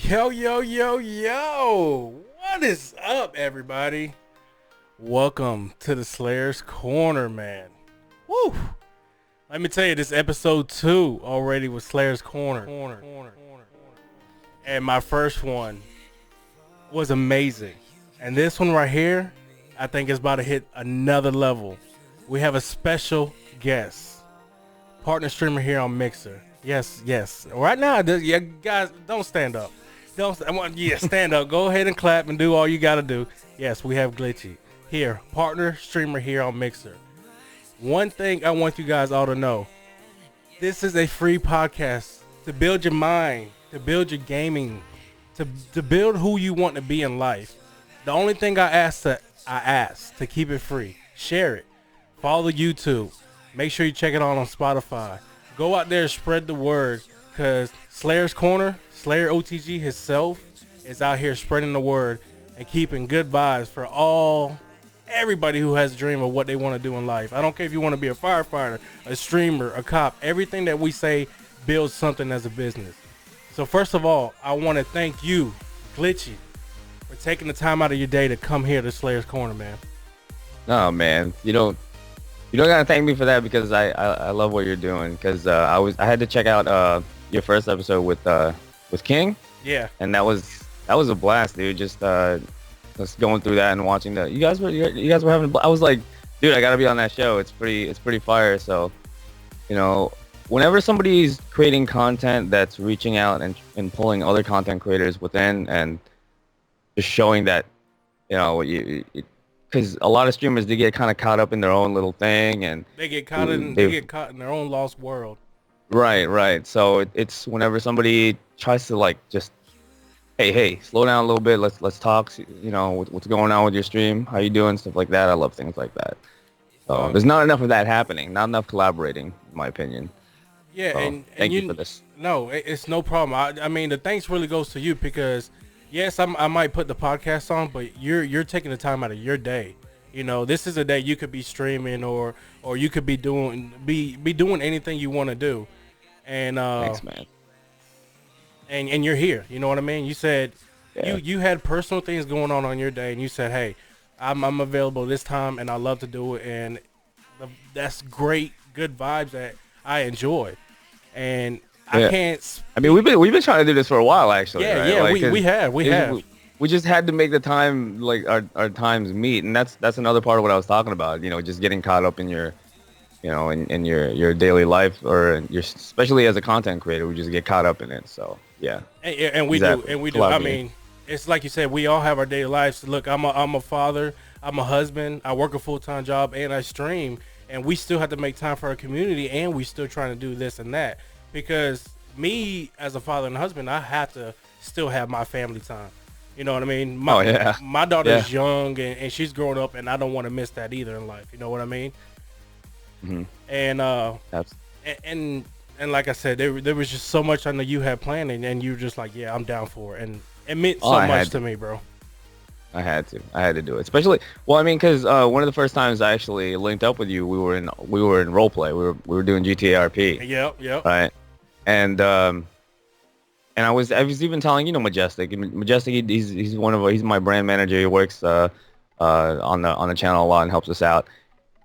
Yo. What is up, everybody? Welcome to the Slayer's Corner, man. Woo! Let me tell you, this episode 2 already was Slayer's Corner. And my first one was amazing. And this one right here, I think is about to hit another level. We have a special guest. Partner streamer here on Mixer. Yes. Right now, yeah, guys, don't stand up. Stand up. Go ahead and clap and do all you gotta do. Yes, we have Gitchy here, partner streamer here on Mixer. One thing I want you guys all to know: this is a free podcast to build your mind, to build your gaming, to build who you want to be in life. The only thing I ask to keep it free. Share it. Follow YouTube. Make sure you check it out on Spotify. Go out there and spread the word, because Slayer's Corner, Slayer OTG himself, is out here spreading the word and keeping good vibes for everybody who has a dream of what they want to do in life. I don't care if you want to be a firefighter, a streamer, a cop. Everything that we say builds something as a business. So first of all, I want to thank you, Gitchy, for taking the time out of your day to come here to Slayer's Corner, man. No, man, you don't gotta thank me for that, because I love what you're doing. Because I had to check out your first episode with King. Yeah. And that was a blast, dude. Just going through that and watching that. You guys were having. I was like, dude, I gotta be on that show. It's pretty fire. So, whenever somebody's creating content that's reaching out and pulling other content creators within and just showing that, because a lot of streamers, they get kind of caught up in their own little thing, and they get caught in their own lost world. Right. So it's whenever somebody tries to just, hey, slow down a little bit. Let's talk. What's going on with your stream? How you doing? Stuff like that. I love things like that. So there's not enough of that happening. Not enough collaborating, in my opinion. Yeah, so, and thank you for this. No, it's no problem. I mean, the thanks really goes to you, because yes, I might put the podcast on, but you're taking the time out of your day. This is a day you could be streaming or you could be doing anything you want to do. And thanks, man. And you're here. You know what I mean? You said you had personal things going on your day, and you said, hey, I'm available this time, and I love to do it, and that's great, good vibes that I enjoy. And I can't. I mean, we've been trying to do this for a while, actually. Yeah, right? we have. We just had to make the time, our times meet, and that's another part of what I was talking about. Just getting caught up in your, in your daily life, or especially as a content creator, we just get caught up in it. So yeah. And we do. I mean, it's like you said, we all have our daily lives. Look, I'm a father, I'm a husband, I work a full-time job, and I stream, and we still have to make time for our community, and we still trying to do this and that, because me as a father and husband, I have to still have my family time. You know what I mean? My daughter is young, and she's growing up, and I don't want to miss that either in life. You know what I mean? Mm-hmm. And and like I said, there was just so much I know you had planned, and you were just like, yeah, I'm down for it, and it meant so much to me, bro. I had to do it, especially. Well, I mean, because one of the first times I actually linked up with you, we were in roleplay. We were doing GTA RP. Yep. Right, and I was even telling Majestic. He's my brand manager. He works on the channel a lot and helps us out.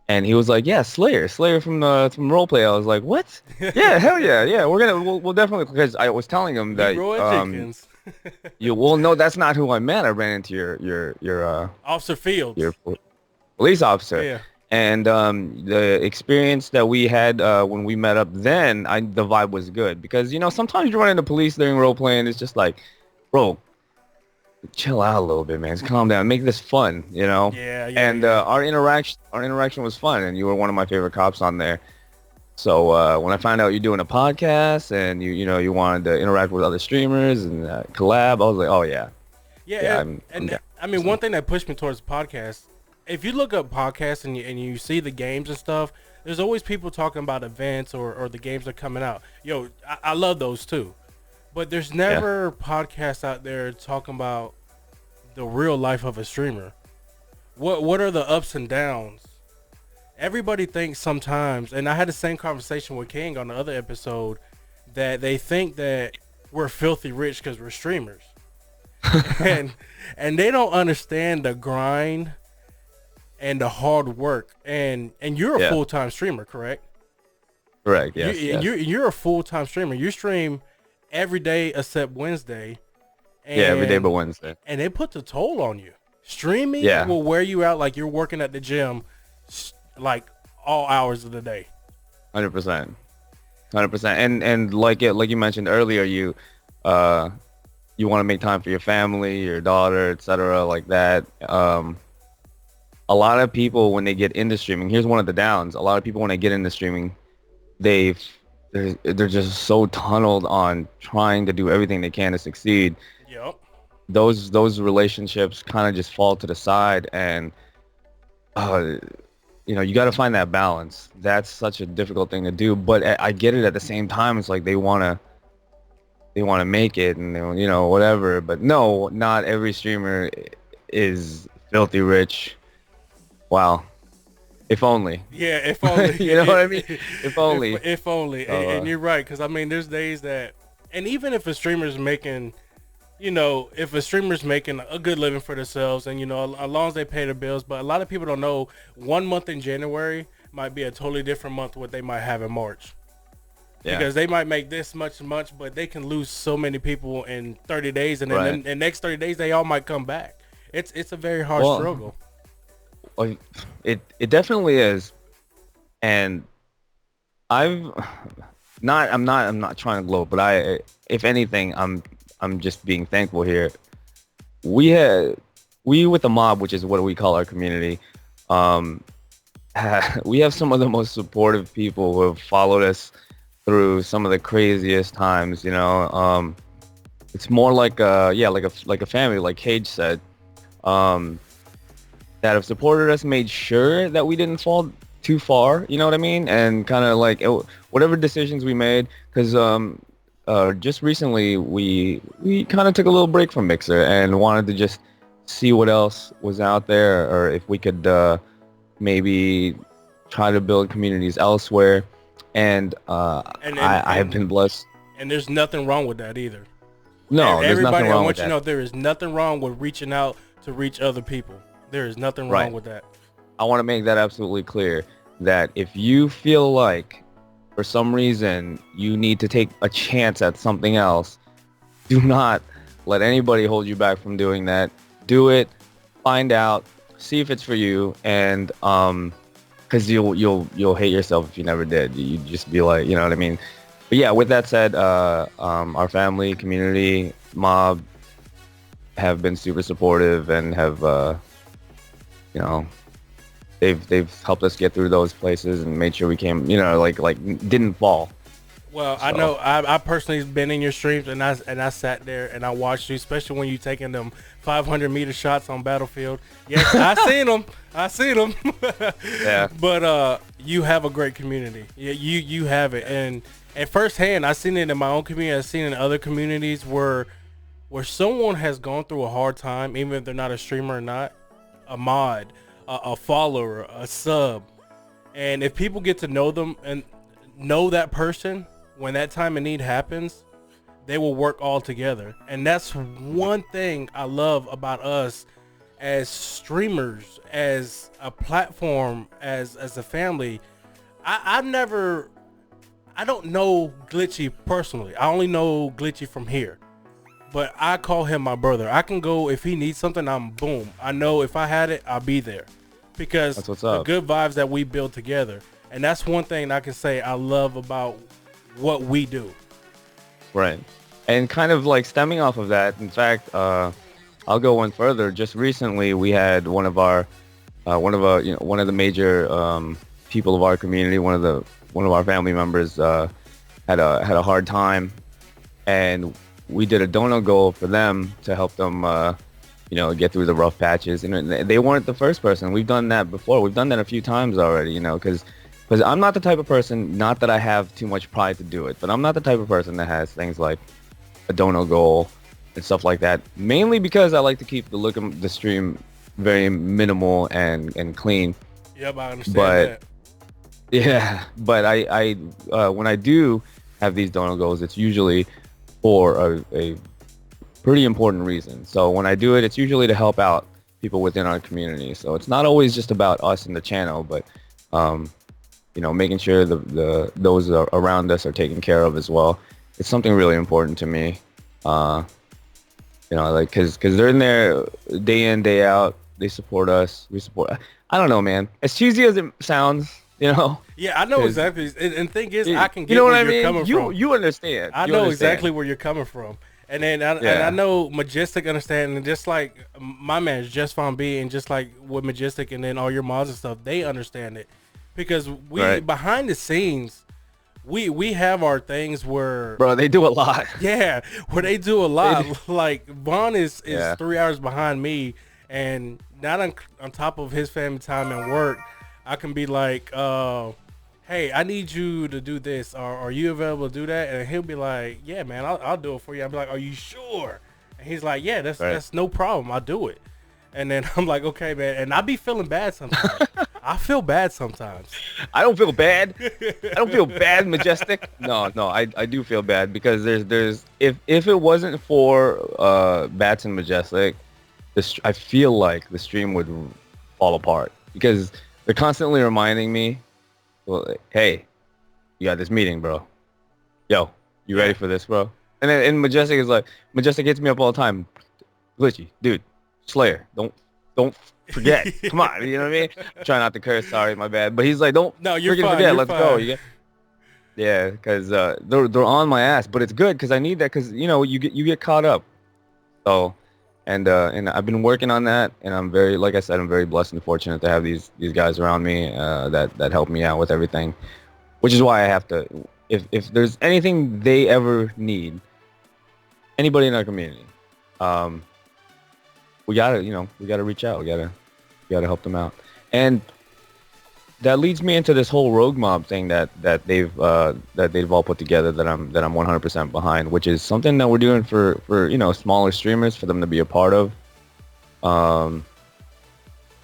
And he was like, "Yeah, Slayer from roleplay." I was like, "What? Yeah, hell yeah. We'll definitely." Because I was telling him that no, that's not who I meant. I ran into your Officer Fields, your police officer. Yeah. And the experience that we had when we met up then, the vibe was good, because sometimes you run into police during roleplay and it's just like, bro, chill out a little bit, man. Just calm down, make this fun, Yeah. And our interaction was fun, and you were one of my favorite cops on there. So when I found out you're doing a podcast and you wanted to interact with other streamers and collab, I was like, oh yeah. I mean, one thing that pushed me towards the podcast, if you look up podcasts and you see the games and stuff, there's always people talking about events or the games that are coming out. Yo, I love those too. But there's never podcasts out there talking about the real life of a streamer. What are the ups and downs? Everybody thinks sometimes, and I had the same conversation with King on the other episode, that they think that we're filthy rich because we're streamers. and and they don't understand the grind and the hard work. And you're a Yeah. full time streamer, correct? Correct. You Yes. and Yes. you're a full time streamer. You stream every day except Wednesday, Yeah. Every day but and Wednesday. it puts a toll on you. Streaming Yeah. will wear you out like you're working at the gym, like all hours of the day. 100%. 100%. And like you mentioned earlier, uh you want to make time for your family, your daughter, etc. like that. A lot of people when they get into streaming, here's one of the downs. A lot of people when they get into streaming, they've they're just so tunneled on trying to do everything they can to succeed. Yep. Those relationships kind of just fall to the side, and uh, you got to find that balance. That's such a difficult thing to do, but I get it at the same time. It's like they want to make it, and whatever. But no, not every streamer is filthy rich. Wow, if only. Yeah, if only. You know what I mean? If only. If only. So, And you're right, because I mean, there's days that, and even if a streamer's making, if a streamer's making a good living for themselves, and as long as they pay the bills, but a lot of people don't know 1 month in January might be a totally different month what they might have in March. yeah. Because they might make this much, but they can lose so many people in 30 days, and then Right. the next 30 days they all might come back. It's a very hard Well, struggle. Like, it definitely is, and I've I'm not trying to gloat, but if anything, I'm just being thankful here. We with the mob, which is what we call our community, um, we have some of the most supportive people who have followed us through some of the craziest times. It's more like like a family, like Cage said. Um, that have supported us, made sure that we didn't fall too far, you know what I mean? And kind of like whatever decisions we made, because just recently we kind of took a little break from Mixer and wanted to just see what else was out there, or if we could maybe try to build communities elsewhere. And I have been blessed. And there's nothing wrong with that either. No, there's nothing Everybody, I wrong want with you to that. know there is nothing wrong with reaching out to reach other people. There is nothing wrong Right. with that. I want to make that absolutely clear, that if you feel like for some reason you need to take a chance at something else, do not let anybody hold you back from doing that. Do it, find out, see if it's for you, and because you'll hate yourself if you never did. You just be like, you know what I mean? But yeah, with that said, our family, community, mob have been super supportive and have you know they've helped us get through those places and made sure we came, like didn't fall. Well, I So, know I personally been in your streams, and I sat there and I watched you, especially when you taking them 500-meter shots on Battlefield. Yes, I seen them. Yeah. But you have a great community. Yeah, you have it, and firsthand, I seen it in my own community. I've seen it in other communities where someone has gone through a hard time, even if they're not a streamer or not, a mod, a follower, a sub, and if people get to know them and know that person, when that time of need happens, they will work all together. And that's one thing I love about us as streamers, as a platform, as a family. I don't know Glitchy personally. I only know Glitchy from here. But I call him my brother. I can go if he needs something, I'm boom. I know if I had it, I'll be there. Because That's what's the up. good vibes that we build together. And that's one thing I can say I love about what we do. Right. And kind of like stemming off of that, in fact, I'll go one further. Just recently, we had one of the major people of our community, one of our family members had a hard time, and we did a dono goal for them to help them, get through the rough patches. And they weren't the first person. We've done that before. We've done that a few times already, because I'm not the type of person, not that I have too much pride to do it, but I'm not the type of person that has things like a dono goal and stuff like that. Mainly because I like to keep the look of the stream very minimal and clean. Yep, I understand But that. yeah, but I when I do have these dono goals, it's usually for pretty important reason. So when I do it, it's usually to help out people within our community. So it's not always just about us and the channel, but um, making sure the those around us are taken care of as well. It's something really important to me. Uh, like because they're in there day in day out. They support us. We support. I don't know, man. As cheesy as it sounds, Yeah, I know because exactly. And thing is, you I can know get what where I you're mean. coming You from. you understand. I You know understand. exactly where you're coming from. And then I Yeah. know Majestic understand, and just like my man Just Fun B, and just like with Majestic, and then all your mods and stuff, they understand it because we Right. behind the scenes, we have our things where Bro, they do a lot. yeah, where they do a They do. lot. Like Vaughn is Yeah. 3 hours behind me, and not on top of his family time and work, I can be like, hey, I need you to do this. Are you available to do that? And he'll be like, yeah, man, I'll do it for you. I'll be like, are you sure? And he's like, yeah, Right. that's no problem. I'll do it. And then I'm like, okay, man. And I be feeling bad sometimes. I feel bad sometimes. I don't feel bad. I don't feel bad, Majestic. No, no, I do feel bad because there's if it wasn't for Bats and Majestic, I feel like the stream would fall apart because they're constantly reminding me, well, hey, you got this meeting, bro. Yo, you ready for this, bro? And Majestic is like, Majestic hits me up all the time. Glitchy, dude, Slayer, don't forget. Come on, you know what I mean? Try not to curse. Sorry, my bad. But he's like, don't No, you're freaking fine. forget. You're Let's go. fine. Yeah, because they're on my ass. But it's good because I need that because you get caught up. So, and I've been working on that, and I'm very, like I said, I'm very blessed and fortunate to have these guys around me that help me out with everything, which is why I have to. If there's anything they ever need, anybody in our community, um, we gotta reach out. We gotta help them out, and that leads me into this whole rogue mob thing that they've all put together that I'm 100% behind, which is something that we're doing for smaller streamers for them to be a part of.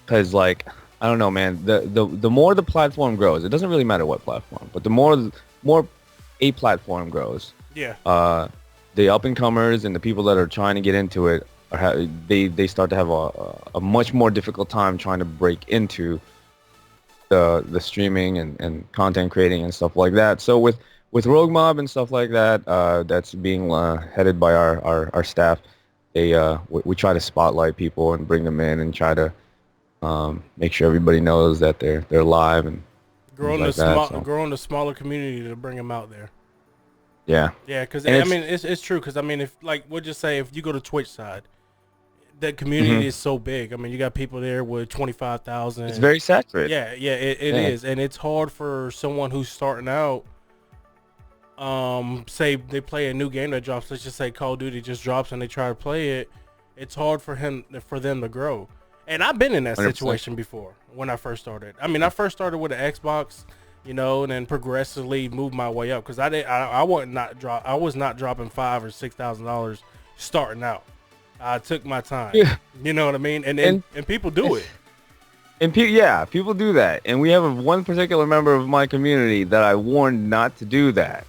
Because like I don't know, man, the more the platform grows, it doesn't really matter what platform, but the more a platform grows, Yeah. the up and comers and the people that are trying to get into it they start to have a much more difficult time trying to break into the streaming and content creating and stuff like that. So with Rogue Mob and stuff like that, that's being headed by our staff. We try to spotlight people and bring them in and try to make sure everybody knows that they're live and things like that. So Growing the smaller community to bring them out there. yeah, Yeah, because and I mean it's true. Because I mean, if like we'll just say if you go to Twitch side, the community is so big. I mean, you got people there with 25,000. it's very saturated. Yeah, yeah, it Yeah. is, and it's hard for someone who's starting out. Say they play a new game that drops. Let's just say Call of Duty just drops, and they try to play it. It's hard for them to grow. And I've been in that 100%. situation before when I first started. I mean, I first started with an Xbox, and then progressively moved my way up because I was not dropping $5,000 or $6,000 starting out. I took my time. Yeah. You know what I mean? And people do it. And people do that. And we have one particular member of my community that I warned not to do that,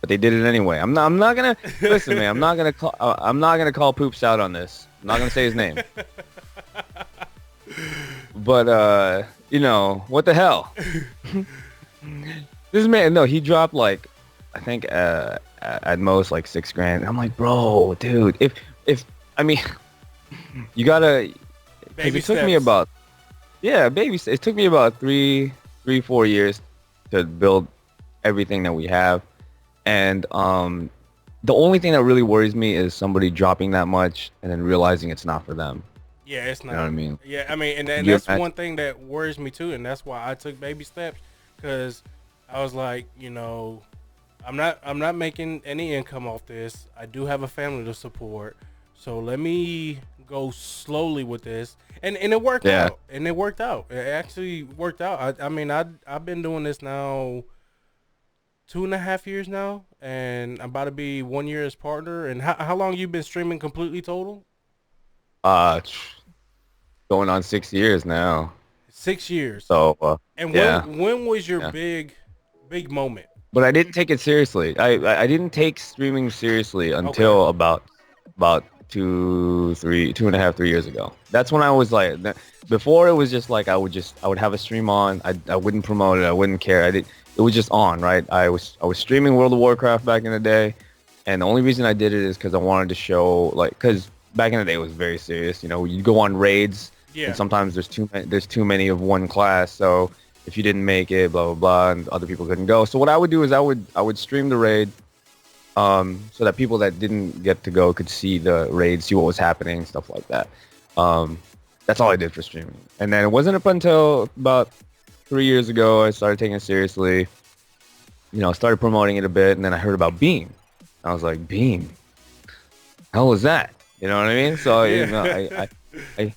but they did it anyway. I'm not gonna listen, man. I'm not gonna call Poops out on this. I'm not gonna say his name. But what the hell? This man, no, he dropped like, I think at most like $6,000. I'm like, bro, dude, if I mean, you gotta. Baby It took me steps. about it took me about 4 years to build everything that we have, and the only thing that really worries me is somebody dropping that much and then realizing it's not for them. Yeah, it's not. You know what I mean? Yeah, I mean, and You that's imagine- one thing that worries me too, and that's why I took baby steps, because I was like, I'm not making any income off this. I do have a family to support, so let me go slowly with this, and it worked Yeah. out, and it worked out. It actually worked out. I mean, I've been doing this now 2.5 years now, and I'm about to be 1 year as partner. And how long you been streaming completely total? Uh, going on 6 years now. 6 years. So And yeah. when was your Yeah. big moment? But I didn't take it seriously. I didn't take streaming seriously until about about 2.5, 3 years ago. That's when I was like, before it was just like I would have a stream on. I wouldn't promote it. I wouldn't care. It was just on, right? I was streaming World of Warcraft back in the day, and the only reason I did it is because I wanted to show, like, because back in the day it was very serious. You know, you go on raids, Yeah. and sometimes there's too many of one class. So if you didn't make it, blah blah blah, and other people couldn't go. So what I would do is I would stream the raid, so that people that didn't get to go could see the raid, see what was happening, stuff like that. Um, that's all I did for streaming. And then it wasn't up until about 3 years ago I started taking it seriously. You know, started promoting it a bit, and then I heard about Beam. I was like, Beam, hell was that? You know what I mean? So you know, Yeah. I,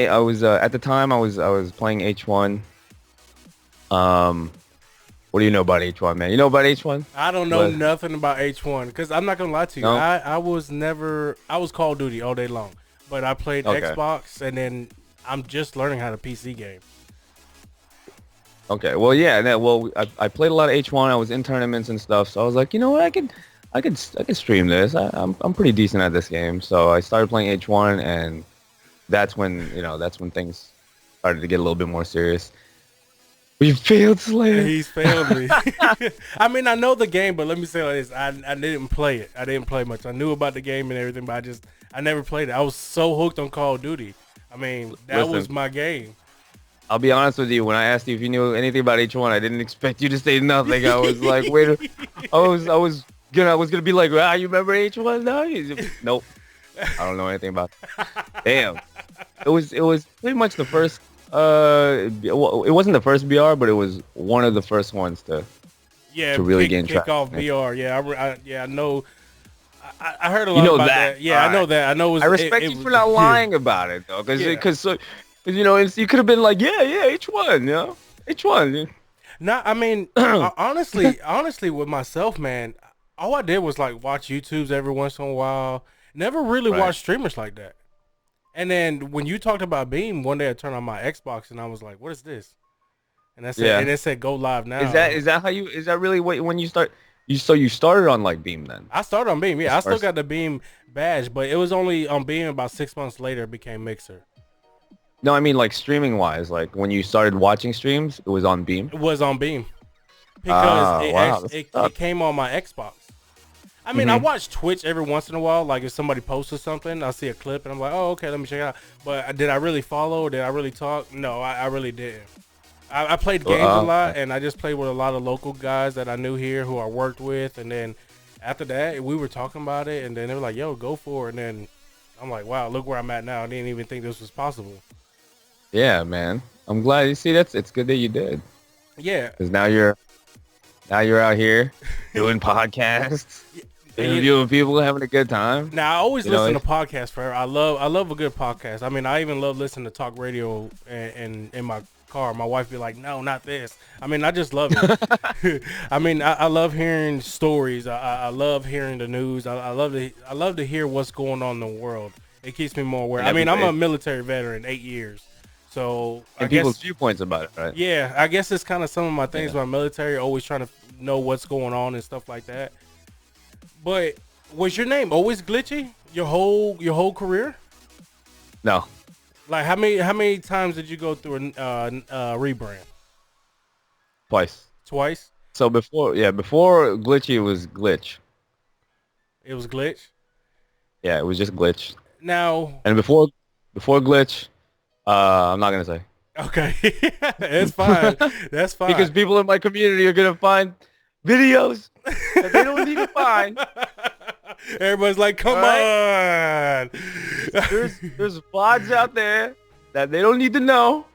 I was at the time I was playing H1. Um, what do you know about H1, man? You know about H1? I don't know What? nothing about H1 because I'm not gonna lie to you. No. I was never I was Call of Duty all day long, but I played Okay. Xbox and then I'm just learning how to PC game. Okay. Well, yeah. Well, I played a lot of H1. I was in tournaments and stuff. So I was like, you know what? I could stream this. I'm pretty decent at this game. So I started playing H1, and that's when things started to get a little bit more serious. We failed, Slayer. He's failed me. I mean, I know the game, but let me say like this: I didn't play it. I didn't play much. I knew about the game and everything, but I never played it. I was so hooked on Call of Duty. I mean, that was Listen, my game. I'll be honest with you. When I asked you if you knew anything about H1, I didn't expect you to say nothing. I was like, wait. I was gonna be like, you remember H1? No, nope. I don't know anything about it. Damn. It was pretty much the first. It wasn't the first BR, but it was one of the first ones to Yeah, really gain kick traction. off VR. Yeah, I know. I heard a lot You know about that. that. Yeah, I know Alright. that. I know. I respect you for not lying about it though, Yeah. because you know you could have been like, yeah, H1, you know, H1. No, I mean, honestly, with myself, man, all I did was like watch YouTubes every once in a while. Never really Right. watched streamers like that. And then when you talked about Beam, one day I turned on my Xbox and I was like, "What is this?" And Yeah. it said go live now. Is that really what when you start you started on like Beam then? I started on Beam. Yeah, As I far still as- got the Beam badge, but it was only on Beam about 6 months later. It became Mixer. No, I mean like streaming wise, like when you started watching streams, it was on Beam. It was on Beam because Wow, that's it came on my Xbox. I mean, I watch Twitch every once in a while. Like if somebody posted something, I see a clip and I'm like, oh, okay, let me check it out. But did I really follow? Or did I really talk? No, I really didn't. I played games a lot, and I just played with a lot of local guys that I knew here who I worked with. And then after that, we were talking about it, and then they were like, yo, go for it. And then I'm like, wow, look where I'm at now. I didn't even think this was possible. Yeah, man. I'm glad. You see, it's good that you did, Yeah. because now you're out here doing podcasts, interviewing people, having a good time. Now I always You know, listen to podcasts forever. I love a good podcast. I mean, I even love listening to talk radio and in my car. My wife be like, "No, not this." I mean, I just love it. I mean, I love hearing stories. I love hearing the news. I love to hear what's going on in the world. It keeps me more aware. And I mean, I'm a everything. military veteran, 8 years, so I And people's guess viewpoints about it, right? yeah, I guess it's kind of some of my things Yeah. with my military. Always trying to know what's going on and stuff like that. But was your name always Glitchy your whole career? No, Like how many times did you go through a rebrand? twice. Twice. So before Glitchy was Glitch. It was Glitch. Yeah, it was just Glitch. Now, And before Glitch, I'm not gonna say. okay, that's fine. That's fine. Because people in my community are gonna find videos that they don't need to find. Everybody's like, come on. There's VODs out there that they don't need to know.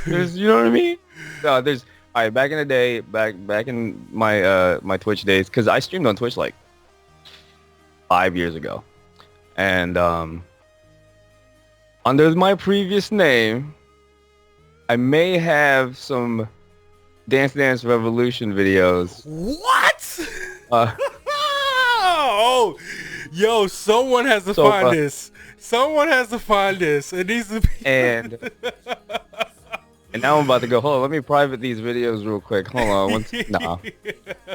You know what I mean? No, there's all right. Back in the day, back in my my Twitch days, because I streamed on Twitch like 5 years ago, and under my previous name, I may have some Dance Dance Revolution videos. What? Uh, Oh, yo, someone has to So, find this. Someone has to find this. It needs to be. and now I'm about to go. Hold on, let me private these videos real quick. Hold on. Nah,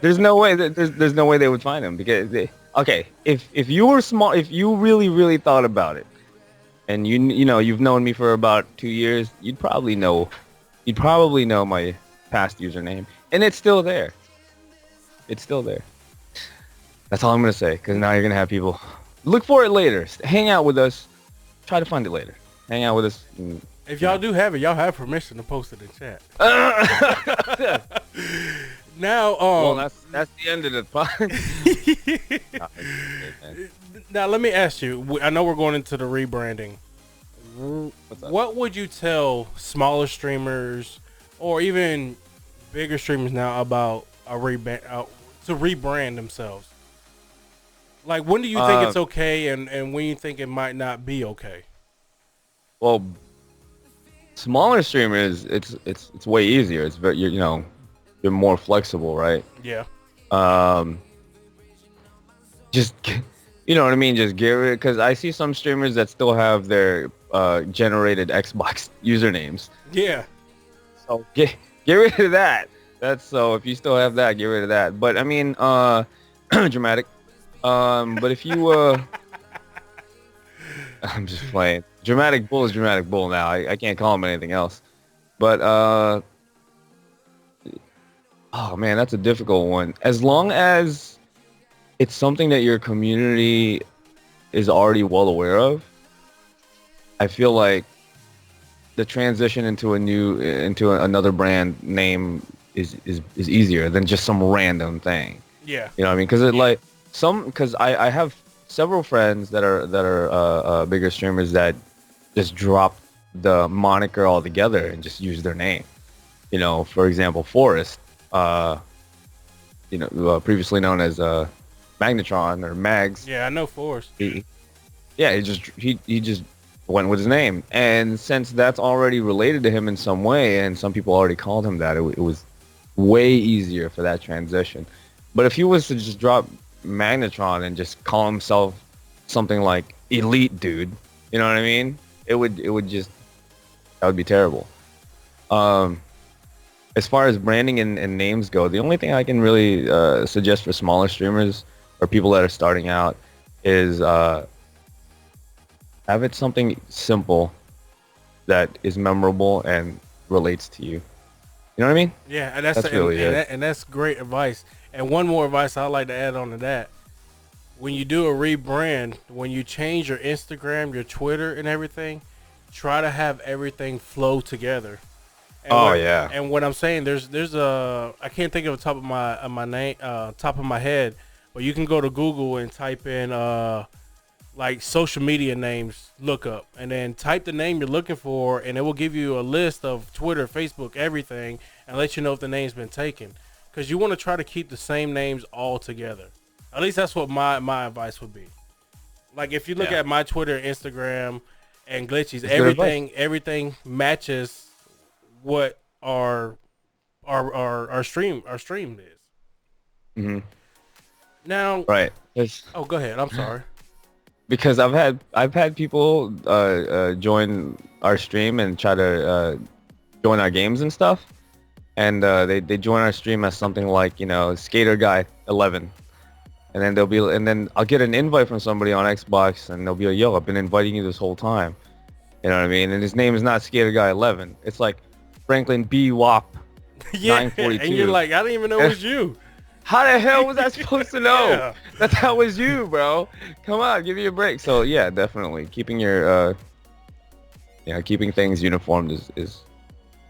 there's no way that there's no way they would find them because Okay, if you were small, if you really thought about it, and you know you've known me for about 2 years, you'd probably know my past username, and it's still there. It's still there. That's all I'm gonna say. Because now you're gonna have people look for it later. Hang out with us. Try to find it later. Hang out with us. And, If y'all do have it, y'all have permission to post it in chat. Now, well, that's the end of the podcast. now let me ask you. I know we're going into the rebranding. What's up? What would you tell smaller streamers or even bigger streamers now about a to rebrand themselves? Like, when do you think it's okay, and when you think it might not be okay? Well, smaller streamers, it's way easier. It's very you know you're more flexible, right? Yeah. Just you know what I mean. Just get rid because I see some streamers that still have their generated Xbox usernames. Yeah. So get rid of that. That's so if you still have that, get rid of that. But I mean, dramatic. But if you I'm just playing. Dramatic Bull is Dramatic Bull now. I can't call him anything else. But oh man, that's a difficult one. As long as it's something that your community is already well aware of, I feel like the transition into another brand name is easier than just some random thing. Yeah. You know what I mean? Because because I have several friends that are bigger streamers that just drop the moniker altogether and just use their name. You know, for example, Forrest, previously known as Magnetron or Mags. Yeah, I know Force. He just went with his name, and since that's already related to him in some way, and some people already called him that, it was way easier for that transition. But if he was to just drop Magnetron and just call himself something like Elite Dude, you know what I mean? It would that would be terrible. As far as branding and names go, the only thing I can really suggest for smaller streamers or people that are starting out is have it something simple that is memorable and relates to you. You know what I mean? Yeah, and That's really it. and that's great advice. And one more advice I'd like to add on to that. When you do a rebrand, when you change your Instagram, your Twitter, and everything, try to have everything flow together. And Yeah. And what I'm saying, there's a I can't think of the top of my name top of my head, but you can go to Google and type in like social media names lookup, and then type the name you're looking for, and it will give you a list of Twitter, Facebook, everything, and let you know if the name's been taken. Because you want to try to keep the same names all together. At least that's what my advice would be. Like, if you look at my Twitter, Instagram, and Glitchy's, everything matches what our stream is. Mm-hmm. Now, Right. oh, go ahead. I'm sorry. Because I've had people join our stream and try to join our games and stuff, and they join our stream as something like, you know, Skater Guy 11, and then I'll get an invite from somebody on Xbox, and they'll be like, yo, I've been inviting you this whole time, you know what I mean? And his name is not Skater Guy 11. It's like Franklin B. Wop. Yeah, 942. and you're like, I didn't even know it was you. How the hell was I supposed to know that was you, bro? Come on, give me a break. So yeah, definitely keeping your keeping things uniform is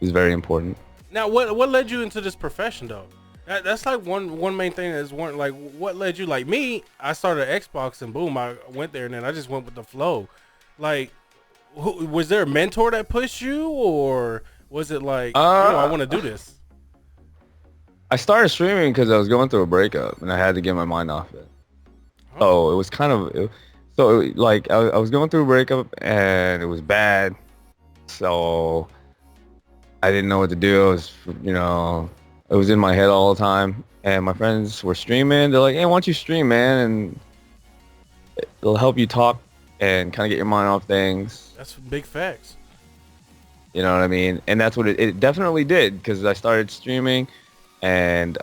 very important. Now, what led you into this profession though? That's like one main thing is like what led you. Like me, I started Xbox and boom, I went there, and then I just went with the flow. Like, was there a mentor that pushed you, or was it like, I want to do this? I started streaming because I was going through a breakup and I had to get my mind off it. So it was kind of, like I was going through a breakup and it was bad. So I didn't know what to do. It was in my head all the time. And my friends were streaming. They're like, hey, why don't you stream, man? And it'll help you talk and kind of get your mind off things. That's big facts. You know what I mean? And that's what it definitely did, because I started streaming. And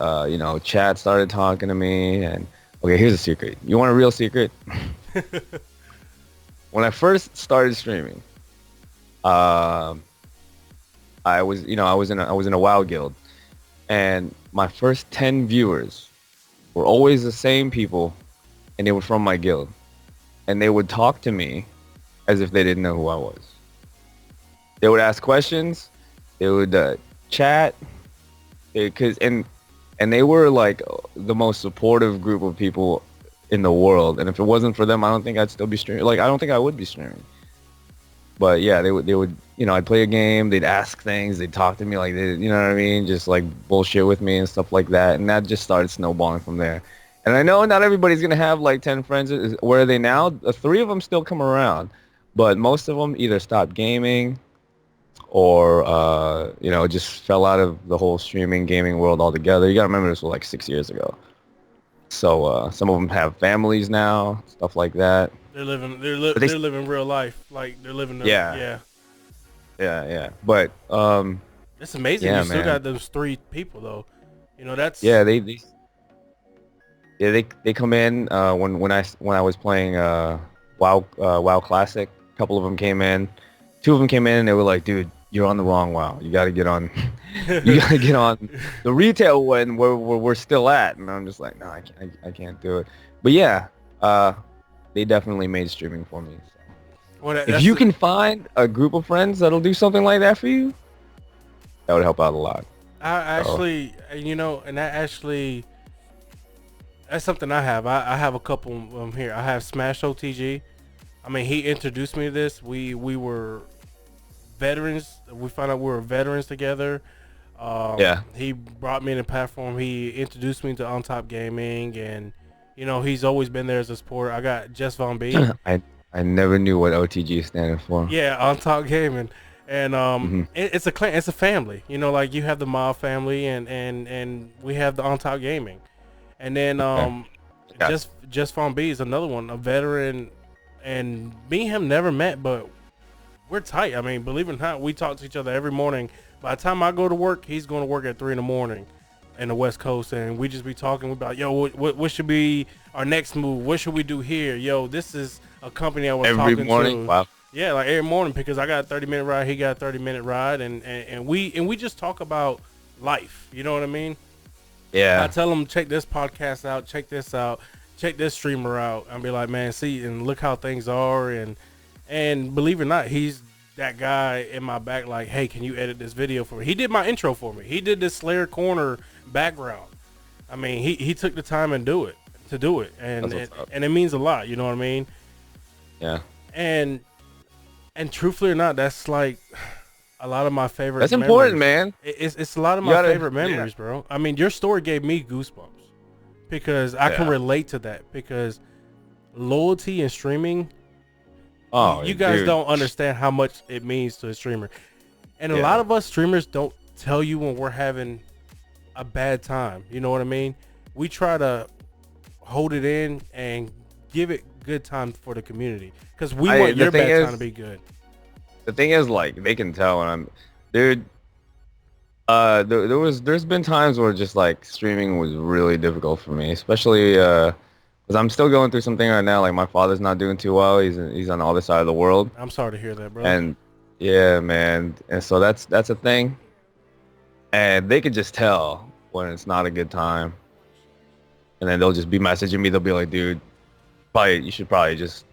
chat started talking to me, and Okay, here's a secret. You want a real secret? When I first started streaming, um, I was in a WoW guild, and my first 10 viewers were always the same people, and they were from my guild, and they would talk to me as if they didn't know who I was. They would ask questions, they would chat, because and they were like the most supportive group of people in the world. And if it wasn't for them, I don't think I'd still be streaming. Like I don't think I would be streaming. But yeah, they would I'd play a game, they'd ask things, they'd talk to me like they, you know what I mean, just like bullshit with me and stuff like that, and that just started snowballing from there. And I know not everybody's gonna have like 10 friends. Where are they now? Three of them still come around, but most of them either stopped gaming or just fell out of the whole streaming gaming world altogether. You gotta remember this was like 6 years ago. So some of them have families now, stuff like that. They're living But they're living real life. Like they're living yeah, yeah. yeah. But It's amazing yeah, you still man. got those three people though. You know, that's Yeah, they come in when I was playing WoW Classic. A couple of them came in. Two of them came in and they were like, "Dude, you're on the wrong WoW. You got to get on. You got to get on the retail one where we're still at." And I'm just like, "No, I can't do it." But yeah, they definitely made streaming for me. So. well, If you can find a group of friends that'll do something like that for you, that would help out a lot. I So, actually, and that's something I have. I have a couple here. I have Smash OTG. I mean, he introduced me to this. We were veterans. We found out we were veterans together. yeah. He brought me in the platform. He introduced me to On Top Gaming, and he's always been there as a support. I got Jess Von B. I never knew what OTG standed for. Yeah, On Top Gaming, and Hmm. it's a clan. It's a family. Like you have the Mob family, and we have the On Top Gaming, and then Okay. Yeah. just Von B is another one, a veteran, and me and him never met, but we're tight. I mean, believe it or not, we talk to each other every morning. By the time I go to work, he's going to work at 3 in the morning in the West Coast, and we just be talking about, yo, what should be our next move? What should we do here? Yo, this is a company I was Every talking morning. to. Wow. Yeah, like every morning, because I got a 30-minute ride, he got a 30-minute ride, and we just talk about life. You know what I mean? I Yeah. tell him, check this podcast out, check this out, check this streamer out. I'll be like, man, see, and look how things are, and believe it or not, he's that guy in my back, like, hey, can you edit this video for me? He did my intro for me. He did this Slayer Corner background. I mean, he took the time and do it, and That's what's up. and it means a lot. You know what I mean? Yeah. And truthfully or not, that's like a lot of my favorite. That's important, memories. man. It's a lot of You my gotta- favorite memories, bro. I mean, your story gave me goosebumps because I can Yeah. relate to that, because loyalty in streaming, Oh, you guys dude. don't understand how much it means to a streamer. And a Yeah. lot of us streamers don't tell you when we're having a bad time. You know what I mean? We try to hold it in and give it good time for the community, because we want The your thing bad time is- to be good. The thing is, like, they can tell when I'm, dude. There's been times where just like streaming was really difficult for me, especially because I'm still going through something right now. Like my father's not doing too well. He's on the other side of the world, I'm sorry to hear that, bro. and yeah, man. And so that's a thing, and they can just tell when it's not a good time, and then they'll just be messaging me. They'll be like, dude, you should probably just,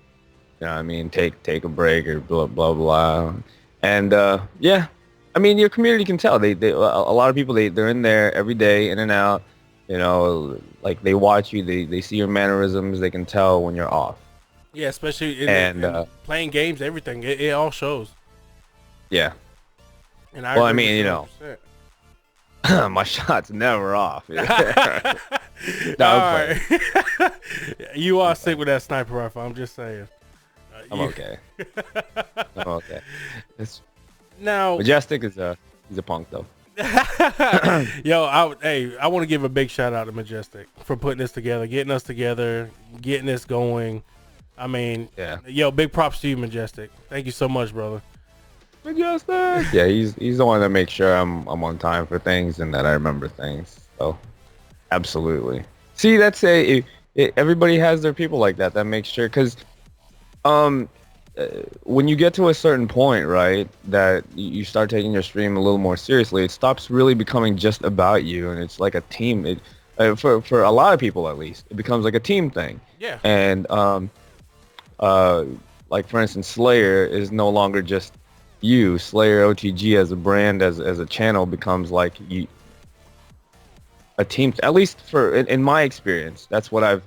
you know what I mean, take a break or blah blah blah. And yeah, I mean your community can tell. They a lot of people they're in there every day, in and out. You know, like they watch you. They see your mannerisms. They can tell when you're off. Yeah, especially And, in playing games, everything. It all shows. Yeah. And Well, I agree mean, with my shot's never off. 100%. No, All I'm right. You are sick with that sniper rifle. I'm just saying. I'm You- okay. I'm okay. It's, Now, Majestic he's a punk though. yo, I want to give a big shout out to Majestic for putting this together, getting us together, getting this going. I mean, Yeah. yo, big props to you, Majestic. Thank you so much, brother. Majestic. Yeah, he's the one that makes sure I'm on time for things and that I remember things. So, absolutely. See, that's everybody has their people like that makes sure, because um when you get to a certain point, right, that you start taking your stream a little more seriously, it stops really becoming just about you, and it's like a team. For a lot of people, at least, it becomes like a team thing. Yeah. And uh, like for instance, Slayer is no longer just you. Slayer OTG as a brand, as a channel, becomes like a team. At least in my experience, that's what I've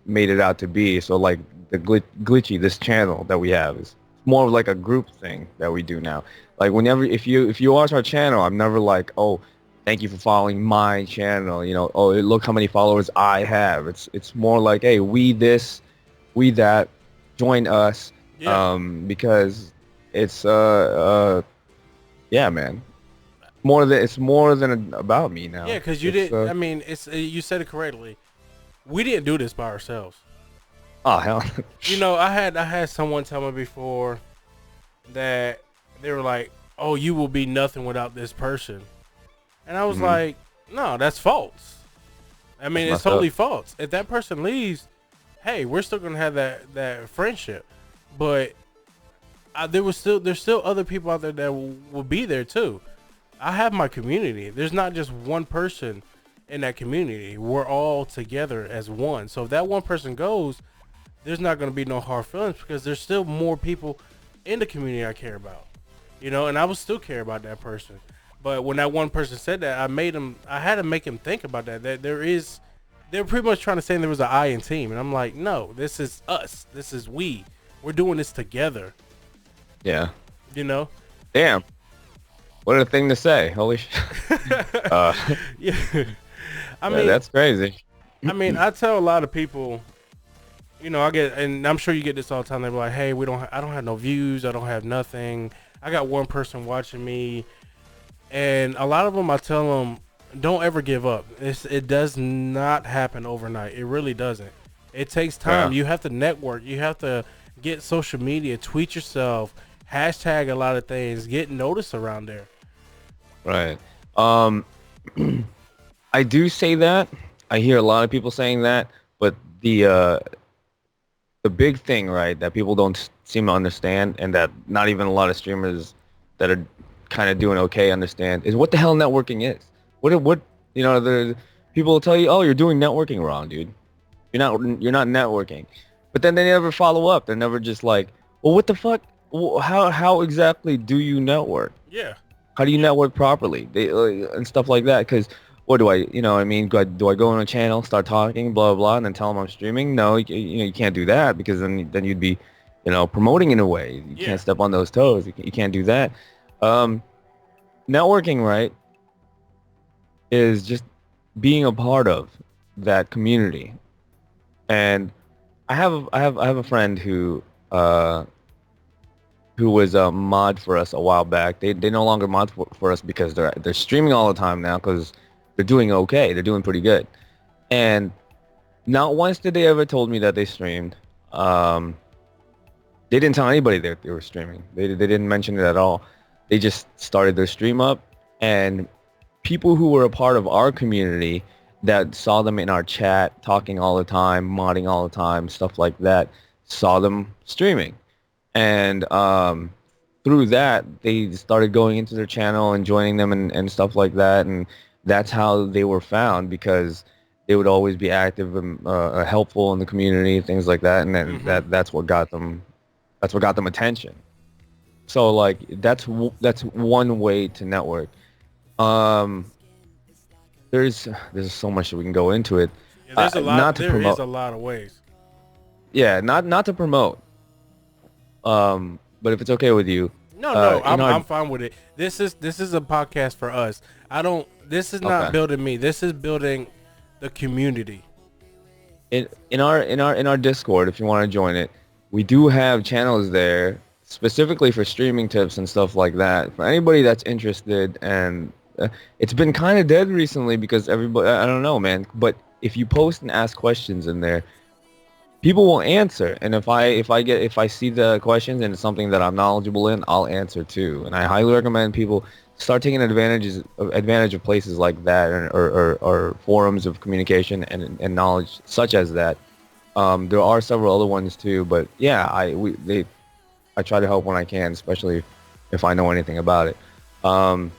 made it out to be. So like the glitchy, this channel that we have is more of like a group thing that we do now. Like whenever if you watch our channel, I'm never like, oh, thank you for following my channel. You know, oh, look how many followers I have. It's more like, hey, we this, we that, join us, Yeah. because it's yeah, man. It's more than about me Yeah, now. because you It's did. I mean, it's you said it correctly. We didn't do this by ourselves. oh hell. You know, I had someone tell me before that they were like, "Oh, you will be nothing without this person," and I was Hmm. like, "No, that's false. I That's mean, it's messed up. totally false. If that person leaves, hey, we're still gonna have that friendship, but there's still other people out there that will be there too. I have my community. There's not just one person in that community. We're all together as one. So if that one person goes, there's not going to be no hard feelings because there's still more people in the community I care about. You know, and I will still care about that person. But when that one person said that, I had to make him think about that. That they're pretty much trying to say there was an I in team. And I'm like, no, this is us. This is we. We're doing this together. Yeah. You know? Damn. What a thing to say. Holy sh. Uh, Yeah. I yeah, mean, that's crazy. I tell a lot of people, you know, I get, and I'm sure you get this all the time. They're like, "Hey, I don't have no views. I don't have nothing. I got one person watching me," and a lot of them, I tell them, "Don't ever give up. It does not happen overnight. It really doesn't. It takes time. Yeah. You have to network. You have to get social media, tweet yourself, hashtag a lot of things, get noticed around there." Right. Um, I do say that. I hear a lot of people saying that, but the big thing, right, that people don't seem to understand, and that not even a lot of streamers that are kind of doing okay understand, is what the hell networking is. What the people will tell you, oh, you're doing networking wrong, dude. You're not networking. But then they never follow up. They're never just like, well, what the fuck? How exactly do you network? Yeah. How do you Yeah. network properly? And stuff like that. Because what do I, I mean, do I go on a channel, start talking, blah, blah, blah, and then tell them I'm streaming? No, you can't do that, because then you'd be, promoting in a way. You Yeah. can't step on those toes. You can't do that. Um, Networking, right, is just being a part of that community. And I have a friend who was a mod for us a while back. They no longer mod for us because they're streaming all the time now, because they're doing okay. They're doing pretty good. And not once did they ever told me that they streamed. Um, they didn't tell anybody that they were streaming. They didn't mention it at all. They just started their stream up, and people who were a part of our community that saw them in our chat talking all the time, modding all the time, stuff like that, saw them streaming. And through that, they started going into their channel and joining them, and stuff like that. And that's how they were found, because they would always be active and helpful in the community, things like that. And then Mm-hmm. that's what got them attention. So like that's one way to network. Um, there's so much that we can go into it. Yeah. There's a lot. Not to There is promote. a lot of ways. Yeah, not to promote. But if it's okay with you, No, no, in our I'm fine with it. This is a podcast for us. I don't. This is not okay. building me. This is building the community. In our Discord, if you want to join it, we do have channels there specifically for streaming tips and stuff like that. For anybody that's interested, and it's been kind of dead recently because everybody, I don't know, man. But if you post and ask questions in there, people will answer. And if I see the questions and it's something that I'm knowledgeable in, I'll answer too. And I highly recommend people start taking advantage of places like that, or forums of communication and knowledge such as that. There are several other ones too, but yeah, I try to help when I can, especially if I know anything about it. Um,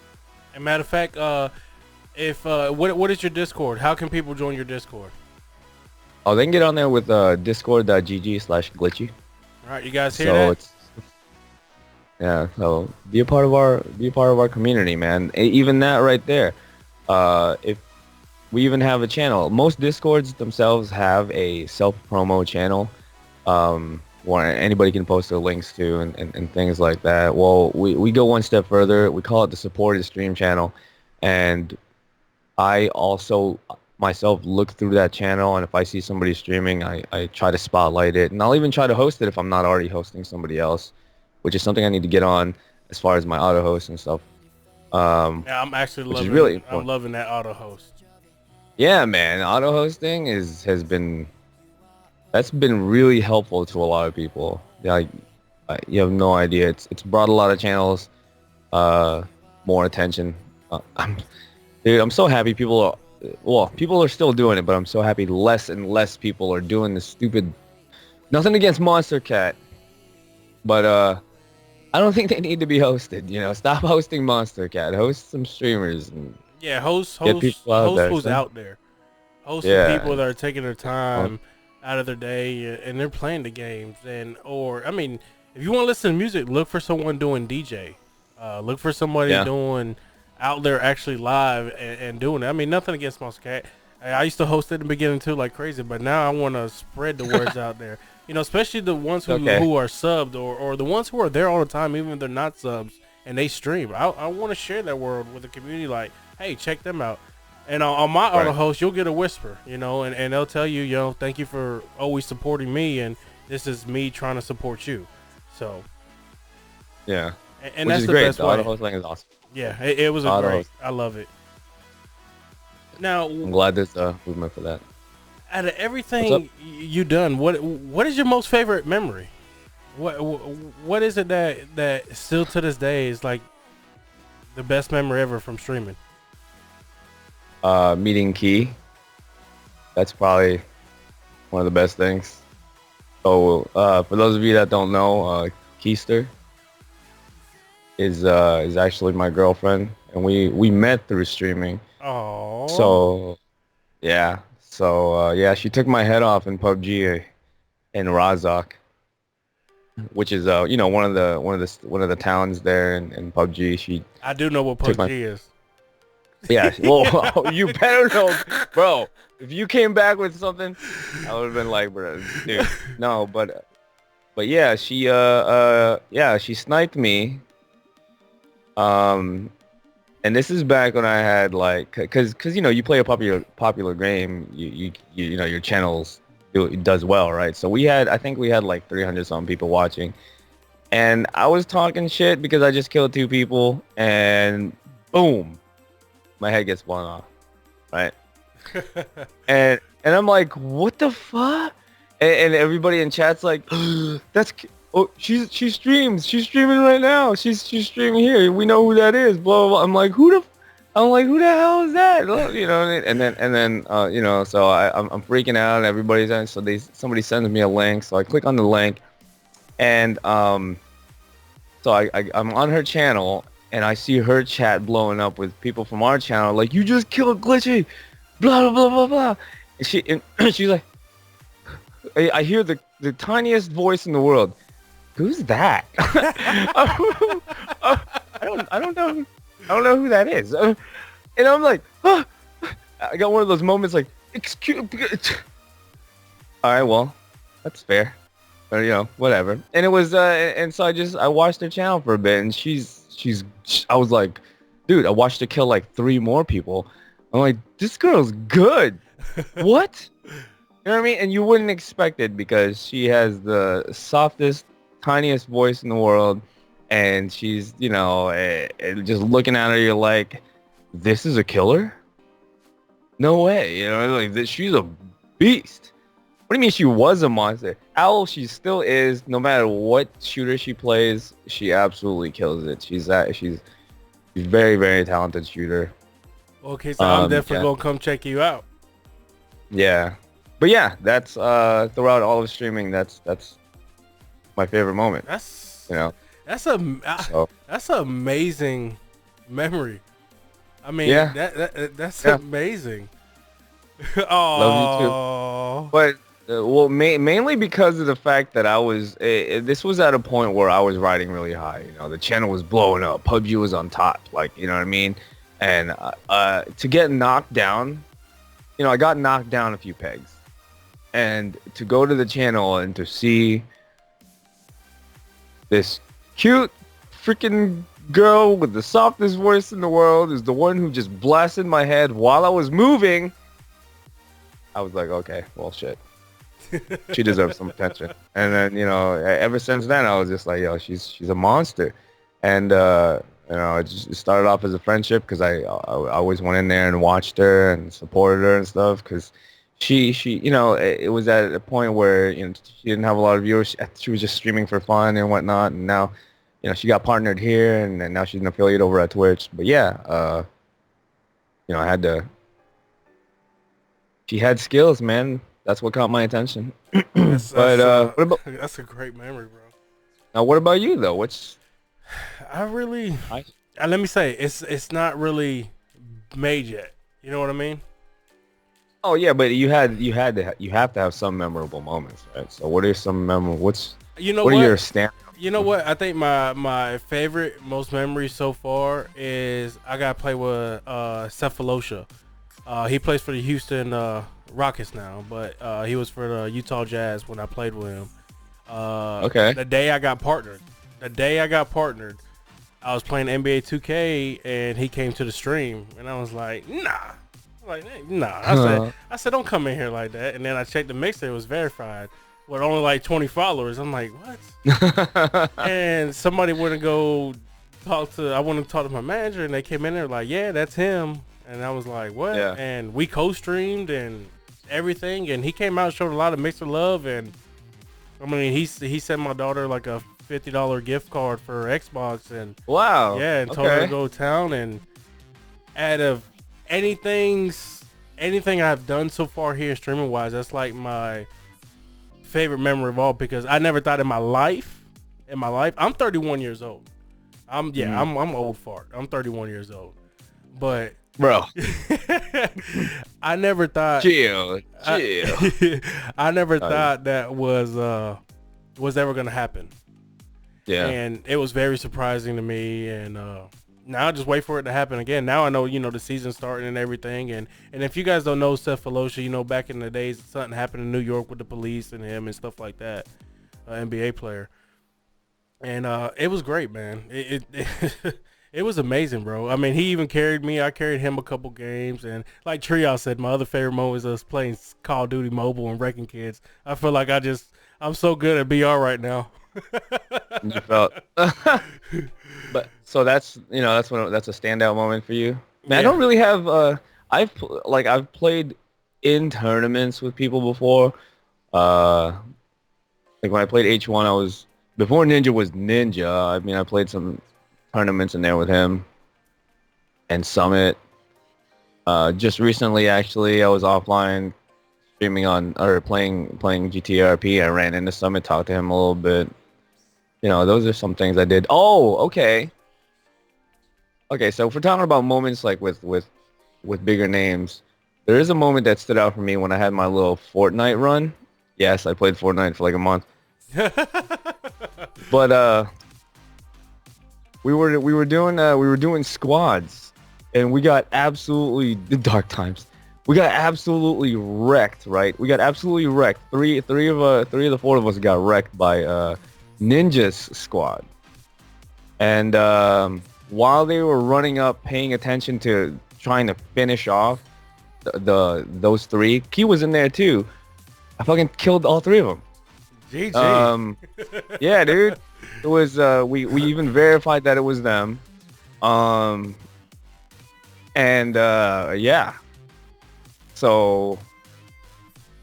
And matter of fact, if what is your Discord? How can people join your Discord? oh, they can get on there with discord.gg/glitchy. All right, you guys hear So that? it's yeah. So be a part of our community, man. Even that right there. If we even have a channel, most Discords themselves have a self promo channel, where anybody can post their links to and things like that. Well, we go one step further. We call it the supported stream channel, and I also myself look through that channel, and if I see somebody streaming, I try to spotlight it, and I'll even try to host it if I'm not already hosting somebody else, which is something I need to get on as far as my auto host and stuff, Yeah, I'm actually which is really loving. I'm important. loving that auto host. Yeah, man, auto hosting has been that's been really helpful to a lot of people. Yeah, like, you have no idea. It's brought a lot of channels uh more attention. I'm Dude, I'm so happy people are, well, people are still doing it, but I'm so happy less and less people are doing this stupid, nothing against Monster Cat, but I don't think they need to be hosted, you know. Stop hosting Monster Cat. Host some streamers and Yeah, get people out host there. who's So, out there. Host the yeah. people that are taking their Oh, time out of their day and they're playing the games. And or I mean, if you want to listen to music, look for someone doing DJ. Look for somebody yeah. doing out there actually live and doing it. I mean, nothing against Monster Cat. I used to host it in the beginning too, like crazy. But now I want to spread the words out there. You know, especially the ones Okay. who are subbed or the ones who are there all the time, even if they're not subs and they stream. I want to share that word with the community. Like, hey, check them out. And on my auto Right. host, you'll get a whisper, you know, and they'll tell you, you know, thank you for always supporting me, and this is me trying to support you. So, Yeah. and Which that's is the great. best The auto way. hosting is awesome. Yeah, it was a Auto great. host. I love it. Now, I'm glad there's a movement for that. out of What's up? everything you done, what is your most favorite memory? What is it that still to this day is like the best memory ever from streaming? Meeting Key. That's probably one of the best things. So, for those of you that don't know, Keister is actually my girlfriend, and we met through streaming. Oh, So yeah, yeah, she took my head off in PUBG in Razak, which is one of the towns there in PUBG. She I do know what took my PUBG is. yeah. Well, you better know, bro. If you came back with something, I would have been like, bro, dude, no, but yeah, yeah, she sniped me. Um, And this is back when I had like, cause you know you play a popular game, you know your channels does well, right? So I think we had like 300 some people watching, and I was talking shit because I just killed two people, and boom, my head gets blown off, right? And I'm like, what the fuck? And everybody in chat's like, oh, she's streaming right now. She's streaming here. We know who that is. Blah blah. Blah. I'm like, who the hell is that? You know, and then you know, so I'm freaking out, and everybody's on. So somebody sends me a link, so I click on the link, and so I'm on her channel, and I see her chat blowing up with people from our channel, like, you just killed Glitchy, blah blah blah blah blah. And she's like, I hear the tiniest voice in the world. Who's that? I don't know. I don't know who that is. And I'm like, oh. I got one of those moments like, excuse. All right, well, that's fair. But you know, whatever. And it was, and so I watched her channel for a bit, and I was like, dude, I watched her kill like 3 more people. I'm like, this girl's good. What? You know what I mean? And you wouldn't expect it because she has the softest, tiniest voice in the world, and she's, you know, just looking at her, you're like, this is a killer? No way. You know, like this, she's a beast. What do you mean she was a monster? Owl, she still is. No matter what shooter she plays, she absolutely kills it. She's He's very, very talented shooter. Okay, so I'm definitely Yeah, gonna come check you out. yeah. But yeah, that's throughout all of streaming, that's my favorite moment. That's You know. that's a So that's an amazing memory. I mean, yeah, that's yeah. amazing. Love you too. Oh, But well, mainly because of the fact that I was this was at a point where I was riding really high. You know, the channel was blowing up, PUBG was on top, like you know what I mean. And to get knocked down, you know, I got knocked down a few pegs, and to go to the channel and to see this cute freaking girl with the softest voice in the world is the one who just blasted my head while I was moving. I was like, okay, well, shit. She deserves some attention. And then, you know, ever since then, I was just like, yo, she's a monster. And you know, it started off as a friendship because I always went in there and watched her and supported her and stuff because she you know it was at a point where you know she didn't have a lot of viewers. She was just streaming for fun and whatnot. And now, you know, she got partnered here and now she's an affiliate over at Twitch. But yeah, you know, I had to. She had skills, man. That's what caught my attention. But what about that's a great memory, bro. now? What about you though? What's I really I, let me say it's not really made yet. You know what I mean? Oh yeah, but you have to have some memorable moments, right? So what are some memorable? You know what are what? your stand? You know what? I think my favorite, most memories so far is I got to play with Cephalosha. He plays for the Houston Rockets now, but he was for the Utah Jazz when I played with him. Okay. The day I got partnered, I was playing NBA 2K and he came to the stream and I was like, nah. Like, hey, nah. I said, don't come in here like that. And then I checked the mixtape; it was verified with only like 20 followers. I'm like, what? And somebody wouldn't go I wanted to talk to my manager, and they came in there like, yeah, that's him. And I was like, what? Yeah. And we co-streamed and everything. And he came out and showed a lot of mixer love. And I mean, he sent my daughter like a $50 gift card for Xbox. And Wow. yeah, and told her to go to town. And out of anything I've done so far here streaming wise, that's like my favorite memory of all because I never thought in my life, I'm 31 years old. I'm old fart. I'm 31 years old. But Bro. I never thought Chill. I never thought that was ever gonna happen. Yeah. And it was very surprising to me and now I just wait for it to happen again. Now I know, you know, the season's starting and everything. And if you guys don't know Cephalosha, you know, back in the days, something happened in New York with the police and him and stuff like that. NBA player. And it was great, man. It was amazing, bro. I mean, he even carried me. I carried him a couple games. And like Trios said, my other favorite moment was us playing Call of Duty Mobile and wrecking kids. I feel like I'm so good at BR right now. You felt. But so that's, you know, that's a standout moment for you. Man, Yeah. I don't really have I've played in tournaments with people before. Like when I played H1, I was before Ninja was Ninja. I mean, I played some tournaments in there with him and Summit. Just recently, actually, I was offline streaming on or playing GTRP. I ran into Summit, talked to him a little bit. You know, those are some things I did. Oh, okay. Okay, so if we're talking about moments like with bigger names, there is a moment that stood out for me when I had my little Fortnite run. Yes, I played Fortnite for like a month. But we were doing squads, and we got absolutely the dark times. We got absolutely wrecked, right? We got absolutely wrecked. Three of the four of us got wrecked by Ninja's squad. And while they were running up, paying attention to trying to finish off those three, Key was in there too. I fucking killed all three of them. GG. Yeah, dude. It was we even verified that it was them. Yeah. So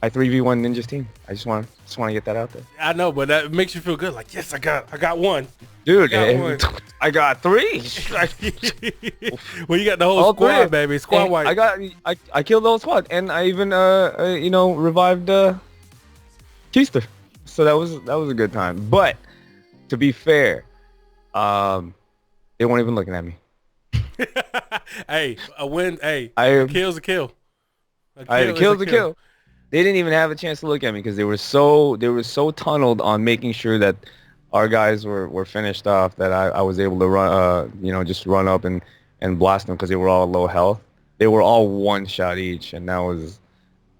I 3v1 Ninja's team. I just want to get that out there. I know, but that makes you feel good. Like, yes, I got one. I dude. got one. I got three. Well, you got the whole All three. squad, baby. Squad And white. I killed the whole squad, and I even revived Keister. So that was a good time. But to be fair, they weren't even looking at me. Hey, a win. Hey, a I kill's a kill. A I kill is a killed the kill. kill. They didn't even have a chance to look at me because they were so tunneled on making sure that our guys were finished off that I was able to run just run up and blast them because they were all low health. They were all one shot each, and I was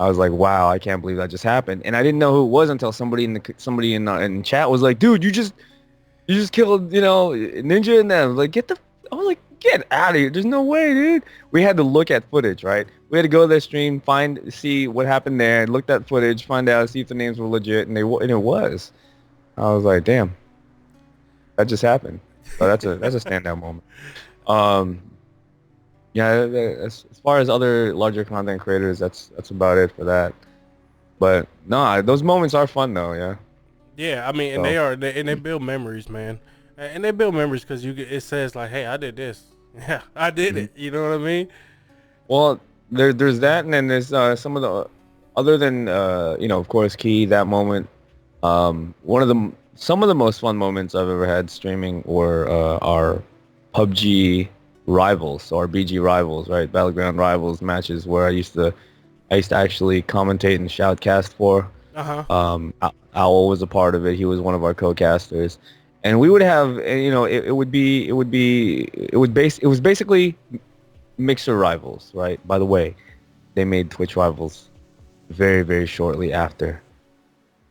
like, wow, I can't believe that just happened. And I didn't know who it was until somebody in chat was like, dude, you just killed Ninja and them. Like, I was like, get out of here. There's no way, dude. We had to look at footage, right? We had to go to their stream, see what happened there, looked at footage, find out, see if the names were legit, and it was. I was like, damn, that just happened. So that's a standout moment. Um, yeah, as far as other larger content creators, that's about it for that. But no, those moments are fun though, yeah. Yeah, I mean, and So. they build memories, man. And they build memories because it says like, hey, I did this. Yeah, I did Mhm. it. You know what I mean? Well, there's that, and then there's some of the other than of course, Key that moment. One of the some of the most fun moments I've ever had streaming were our PUBG rivals, or BG rivals, right? Battleground rivals matches where I used to actually commentate and shoutcast for. Uh huh. Owl was a part of it. He was one of our co-casters, and we would have, it was basically Mixer rivals, right? By the way, they made Twitch rivals very, very shortly after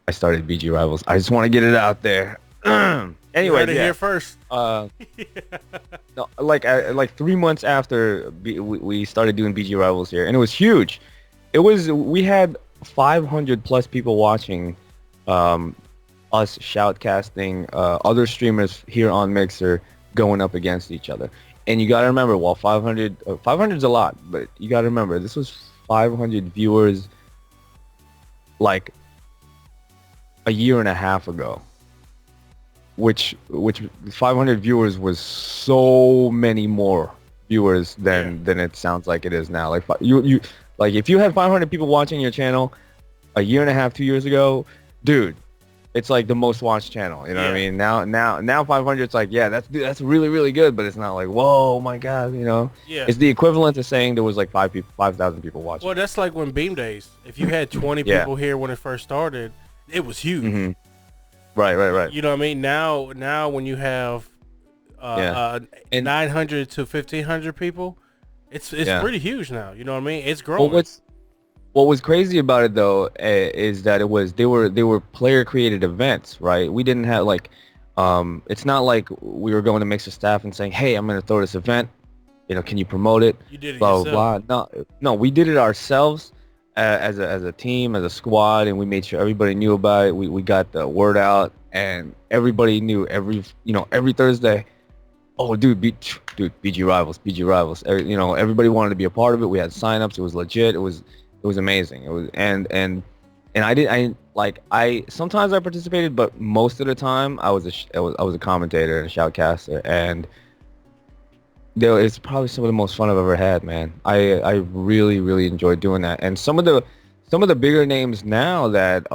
I started BG rivals. I just want to get it out there. You heard Anyways, it yeah. here first. Uh, no, like 3 months after we started doing BG rivals here, and it was huge. We had 500 plus people watching us shoutcasting other streamers here on Mixer going up against each other. And you got to remember, while 500 is a lot, but you got to remember this was 500 viewers like a year and a half ago, which 500 viewers was so many more viewers than it sounds like it is now. Like you like if you had 500 people watching your channel a year and a half, 2 years ago, dude, it's like the most watched channel. You know what I Yeah. mean? Now 500, it's like, yeah, that's really really good, but it's not like, whoa, my God, you know. Yeah. It's the equivalent to saying there was like 5,000 people watching. Well, that's like when Beam Days. If you had 20 Yeah. people here when it first started, it was huge. Hmm. Right. You know what I mean? Now when you have Yeah. And 900 to 1,500 people, it's yeah. pretty huge now. You know what I mean? It's Well, growing. what was crazy about it though is that they were player created events, right? We didn't have like it's not like we were going to Mixer staff and saying, "Hey, I'm going to throw this event. Can you promote it?" You did it Blah yourself. blah blah. No, we did it ourselves as a team, as a squad, and we made sure everybody knew about it. We got the word out, and everybody knew every Thursday. Oh, dude, BG Rivals, BG Rivals. Everybody wanted to be a part of it. We had signups. It was legit. It was amazing. It was and I sometimes I participated, but most of the time I was a commentator and a shoutcaster, and it's probably some of the most fun I've ever had, man. I really really enjoyed doing that, and some of the bigger names now that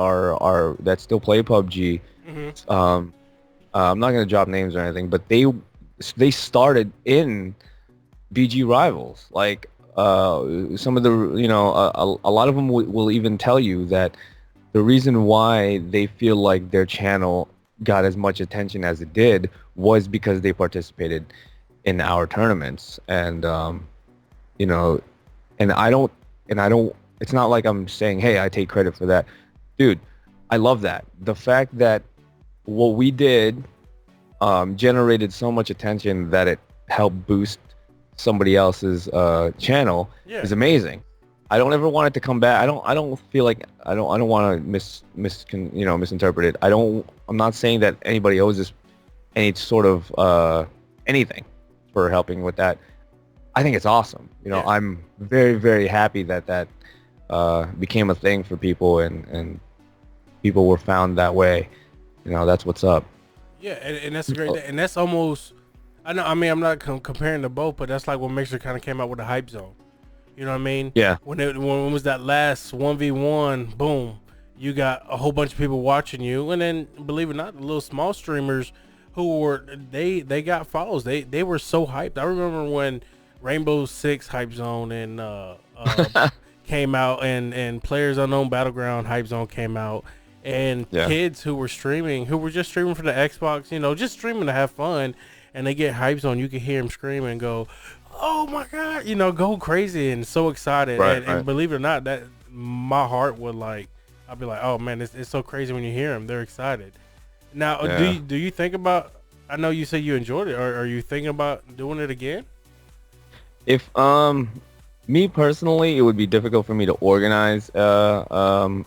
still play PUBG. Hmm. I'm not gonna drop names or anything, but they started in BG rivals. Like some of the a lot of them will even tell you that the reason why they feel like their channel got as much attention as it did was because they participated in our tournaments. And you know and I don't it's not like I'm saying, hey, I take credit for that, dude. I love that, the fact that what we did generated so much attention that it helped boost somebody else's channel Yeah. is amazing. I don't ever want it to come back. I don't feel like I don't want to misinterpret it. I'm not saying that anybody owes us any sort of anything for helping with that. I think it's awesome. Yeah. I'm very very happy that became a thing for people, and people were found that way. That's what's up. Yeah, and that's a great thing. And that's almost, I know. I mean, I'm not comparing the both, but that's like what Mixer kind of came out with the hype zone. You know what I mean? Yeah. When it was that last 1v1, boom, you got a whole bunch of people watching you, and then believe it or not, the little small streamers who were they got follows. They were so hyped. I remember when Rainbow Six Hype Zone and came out, and Players Unknown Battleground Hype Zone came out, and Yeah. kids who were streaming, who were just streaming for the Xbox, just streaming to have fun, and they get hype zone. You can hear them scream and go, "Oh my god!" Go crazy and so excited. Right, and right. believe it or not, that my heart would like, I'd be like, "Oh man, it's so crazy when you hear them. They're excited." Now, Yeah. do you think about? I know you say you enjoyed it. Are you thinking about doing it again? If me personally, it would be difficult for me to organize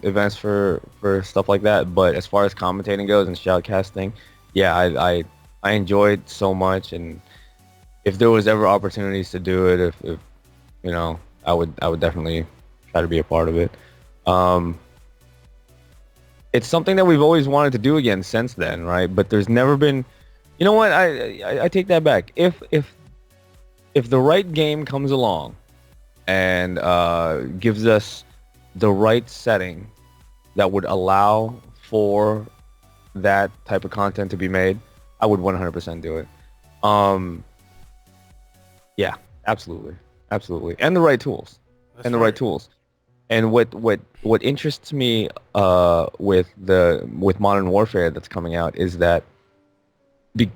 events for stuff like that. But as far as commentating goes and shoutcasting, yeah, I enjoyed so much, and if there was ever opportunities to do it, if I would definitely try to be a part of it. Um, it's something that we've always wanted to do again since then, right? But there's never been. You know what? I take that back. If the right game comes along and gives us the right setting that would allow for that type of content to be made, I would 100% do it. Um, yeah, absolutely, absolutely, and the right tools, That's and the right right. tools. And what interests me with Modern Warfare that's coming out is that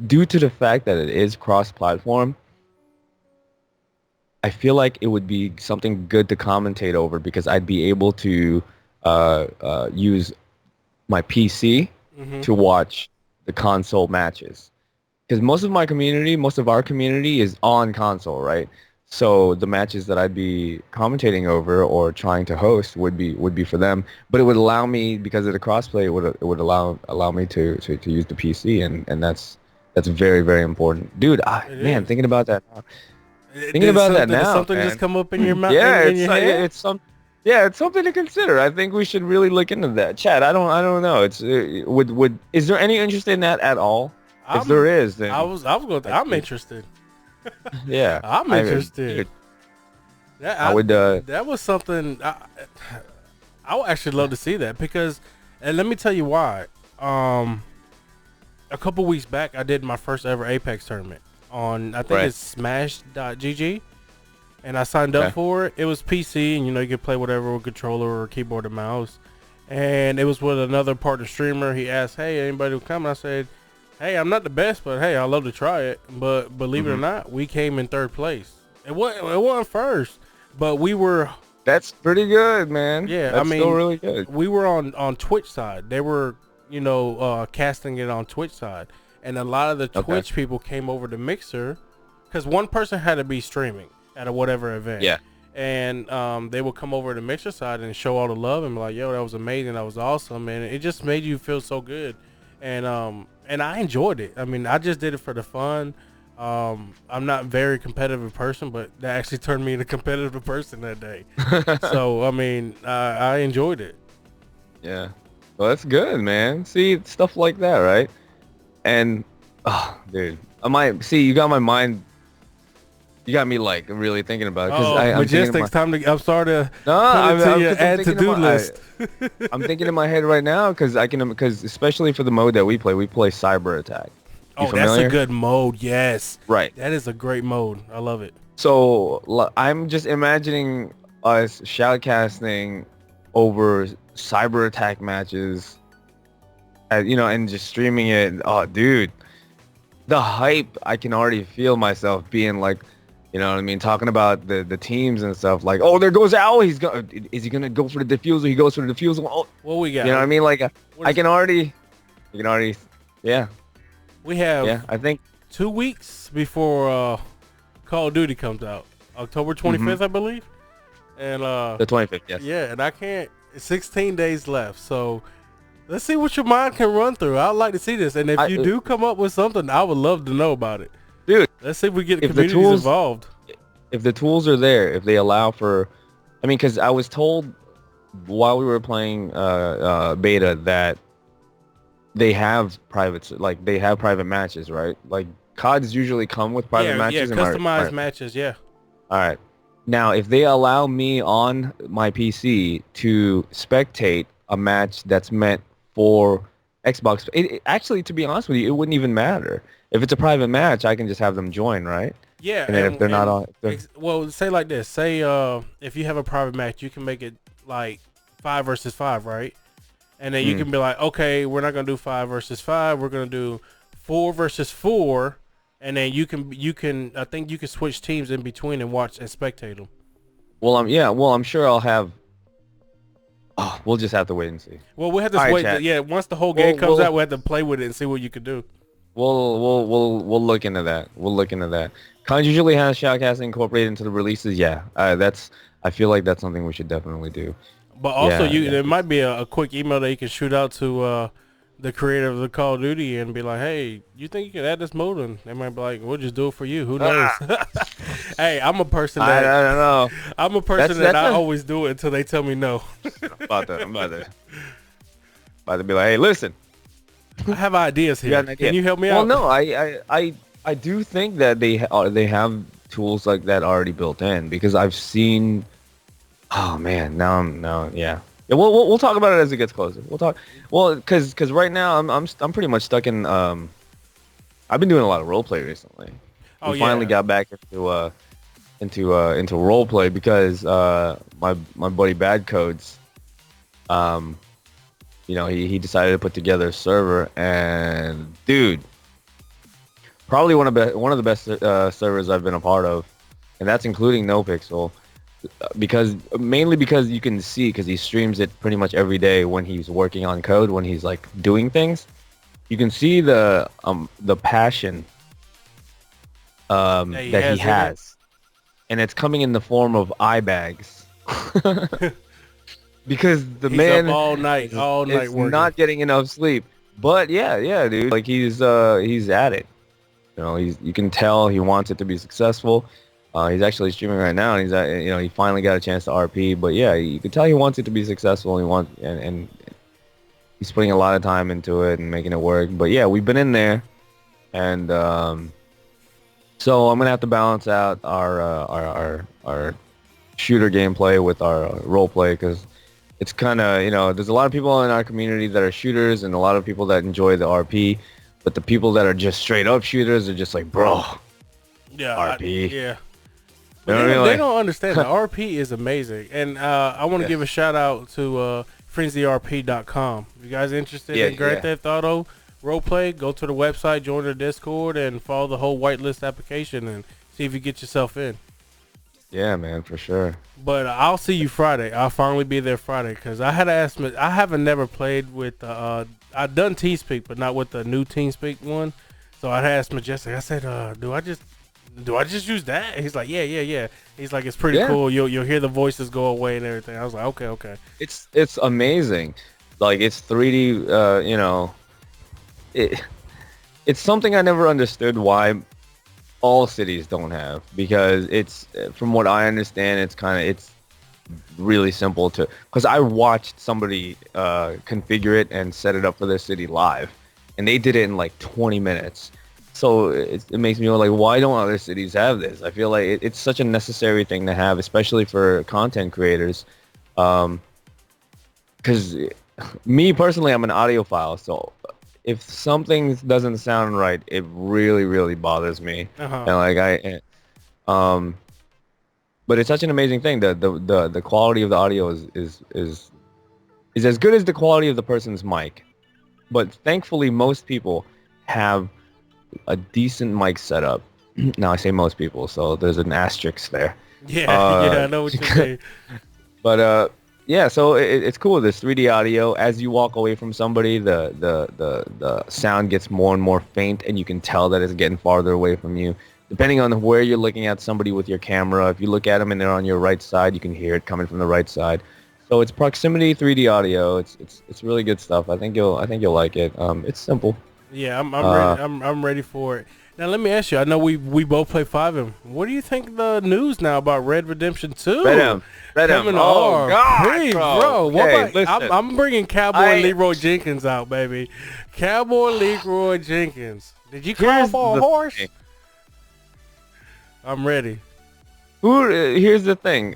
due to the fact that it is cross-platform, I feel like it would be something good to commentate over because I'd be able to use my PC Mm-hmm. to watch the console matches. Because most of our community is on console, right? So the matches that I'd be commentating over or trying to host would be for them. But it would allow me, because of the crossplay, it would allow me to use the PC, and that's very, very important, dude. It Man, is. thinking about that. Thinking about that Did now, something just man. come up in your mouth Yeah, in your head? it's something to consider. I think we should really look into that. Chad, I don't know. It's would is there any interest in that at all? If there I'm is, then I was going. I I'm think interested. yeah. I'm I interested. dude, I would That was something I would actually love to see that because, and let me tell you why. A couple weeks back, I did my first ever Apex tournament on, I think right. it's Smash.gg, and I signed up Okay. for it. It was PC, and you could play whatever with controller or keyboard and mouse. And it was with another partner streamer. He asked, "Hey, anybody will come?" I said, "Hey, I'm not the best, but hey, I'd love to try it." But believe it or Hmm. not, we came in third place. It wasn't first, but we were. That's pretty good, man. Yeah, I That's still mean, really good. we were on Twitch side. They were, casting it on Twitch side, and a lot of the Okay. Twitch people came over to Mixer because one person had to be streaming at a whatever event, Yeah. and they would come over to Mixer side and show all the love and be like, "Yo, that was amazing, that was awesome," and it just made you feel so good, and I enjoyed it. I mean, I just did it for the fun. I'm not a very competitive person, but that actually turned me into a competitive person that day. So I mean, I enjoyed it. Yeah. Well, that's good, man. See, stuff like that, right? And, oh, dude, I might see. You got my mind. You got me like really thinking about it because Oh, I'm thinking in my Majestics, time to. I'm sorry to no, put it to your because I'm add to thinking in do my list. I'm thinking in my head right now because especially for the mode that we play Cyber Attack. You Oh, that's a familiar? good mode. Yes, Right. that is a great mode. I love it. So I'm just imagining us shoutcasting over Cyber Attack matches, and just streaming it. Oh, dude, the hype! I can already feel myself being like, you know what I mean, talking about the teams and stuff. Like, oh, there goes Owl. Is he gonna go for the defusal? He goes for the defusal. Oh, What we you got? know what I mean? Like, What I is, can already, you can already, yeah, we have yeah. I think 2 weeks before Call of Duty comes out, October 25th, I believe, and the 25th. Yes. yeah, and I can't. 16 days left, so let's see what your mind can run through. I'd like to see this, and if I, you do come up with something, I would love to know about it. dude, Let's see if we get the if the communities tools involved. if the tools are there, if they allow for, I mean, because I was told while we were playing beta that they have like they have private matches, right? Like CODs usually come with private Yeah, yeah, matches. customized matches. Yeah, All right. Now, if they allow me on my PC to spectate a match that's meant for Xbox, actually, to be honest with you, it wouldn't even matter. If it's a private match, I can just have them join, right? yeah, And then if they're not and on, if they're, well, say like this. Say if you have a private match, you can make it like 5 versus 5, right? And then you mm. can be like, okay, we're not gonna do 5 versus 5. We're gonna do 4 versus 4, and then you can I think you can switch teams in between and watch and spectate them. Well, I'm sure I'll have. Oh, we'll just have to wait and see. Well, we have to All right, wait. chat. Yeah, once the whole game We'll comes we'll out, we have to play with it and see what you can do. we'll look into that. We'll look into that. Cons usually has shoutcasting incorporated into the releases. Yeah, that's. I feel like that's something we should definitely do. But also, Yeah, yeah. there might be a quick email that you can shoot out to the creator of the Call of Duty and be like, "Hey, you think you can add this mode?" And they might be like, "We'll just do it for you. Who knows?" Hey, I'm a person I that don't know. I'm a person that I That's always do it until they tell me no. about to be like, hey, listen, I have ideas you got here. an idea? Can you help me Well, out? no, I do think that they have tools like that already built in because I've seen. Oh man, now yeah. Yeah, we'll talk about it as it gets closer. We'll talk. Well, because right now I'm pretty much stuck in. I've been doing a lot of role play recently. Oh We finally yeah, got back into role play because my buddy Bad Codes, um, he decided to put together a server, and dude, probably one of the best servers I've been a part of, and that's including NoPixel, because mainly because you can see because he streams it pretty much every day when he's working on code, when he's like doing things, you can see the passion that he that he has in it. has, and it's coming in the form of eye bags. Because the He's up man all night is working. not getting enough sleep. But yeah, dude, like he's at it. You can tell he wants it to be successful. He's actually streaming right now, and he finally got a chance to RP. But yeah, you can tell he wants it to be successful. And he's putting a lot of time into it and making it work. But yeah, we've been in there, and so I'm gonna have to balance out our shooter gameplay with our role play because it's kind of there's a lot of people in our community that are shooters and a lot of people that enjoy the RP, but the people that are just straight up shooters are just like, bro, Yeah, RP. yeah. You But know what I mean? they Like, don't understand the RP is amazing, and I want to yeah, give a shout out to FrenzyRP.com. If you guys interested yeah, in Grand yeah, Theft Auto roleplay, go to the website, join their Discord, and follow the whole whitelist application and see if you get yourself in. yeah, man, for sure. But I'll see you Friday. I'll finally be there Friday because I had to ask. I haven't never played with. I've done TeamSpeak, but not with the new TeamSpeak one. So I asked Majestic. I said, do I just use that?" And he's like, yeah. He's like, "It's pretty Yeah, cool. You'll hear the voices go away and everything." I was like, okay. it's amazing. Like it's 3D. It it's something I never understood why all cities don't have because it's from what I understand, it's really simple to because I watched somebody configure it and set it up for their city live, and they did it in like 20 minutes. So it makes me like, why don't other cities have this? I feel like it's such a necessary thing to have, especially for content creators. Because me personally, I'm an audiophile, so if something doesn't sound right, it really, really bothers me. Uh huh. And like um, but it's such an amazing thing. The quality of the audio is as good as the quality of the person's mic. But thankfully, most people have a decent mic setup. Now I say most people, so there's an asterisk there. Yeah, I know what you mean. But yeah, so it's cool. This 3D audio. As you walk away from somebody, the sound gets more and more faint, and you can tell that it's getting farther away from you. Depending on where you're looking at somebody with your camera, if you look at them and they're on your right side, you can hear it coming from the right side. So it's proximity 3D audio. It's really good stuff. I think you'll like it. It's simple. Yeah, I'm ready. Uh, I'm ready for it. Now let me ask you. I know we both play 5M. What do you think the news now about Red Redemption Red 2 M, Red M. coming to Oh God, RP, bro. bro? What Okay, about listen. I'm bringing Cowboy I Leroy Jenkins out, baby. Cowboy Leroy Jenkins. Did you call here's for a the horse? thing. I'm ready. Here's the thing.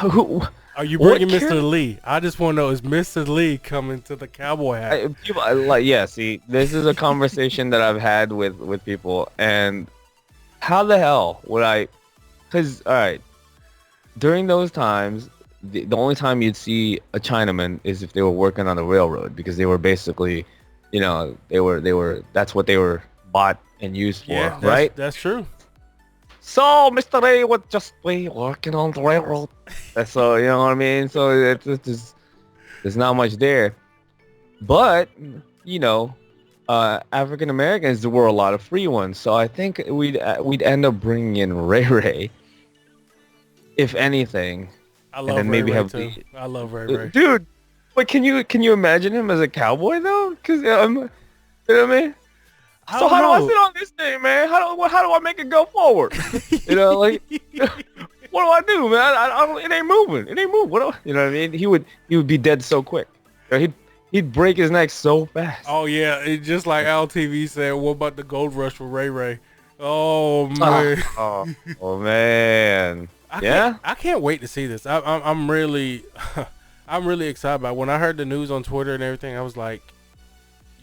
Who, Are you what bringing care? Mr. Lee? I just want to know, is Mr. Lee coming to the cowboy hat? People like, yeah. See, this is a conversation that I've had with people, and how the hell would I? Because all right, during those times, the only time you'd see a Chinaman is if they were working on the railroad, because they were basically, they were that's what they were bought and used for, Yeah, right? that's true. So Mr. Ray would just be working on the railroad. That's so, you know what I mean. So there's not much there, but you know, African Americans, there were a lot of free ones. So I think we'd end up bringing in Ray Ray, if anything, I and love then Ray maybe Ray have too. I love Ray Ray. dude. But can you imagine him as a cowboy though? Because you know what I mean. I So don't how do I know. sit on this thing, man? How do I make it go forward? You know, like what do I do, man? I don't. It ain't moving. It ain't moving. What do you know what I mean? He would be dead so quick. You know, he'd break his neck so fast. Oh yeah, it's just like Al TV said. What about the gold rush with Ray Ray? Oh Ah, man, oh man. Yeah, I can't wait to see this. I'm really, I'm really excited about it. When I heard the news on Twitter and everything, I was like,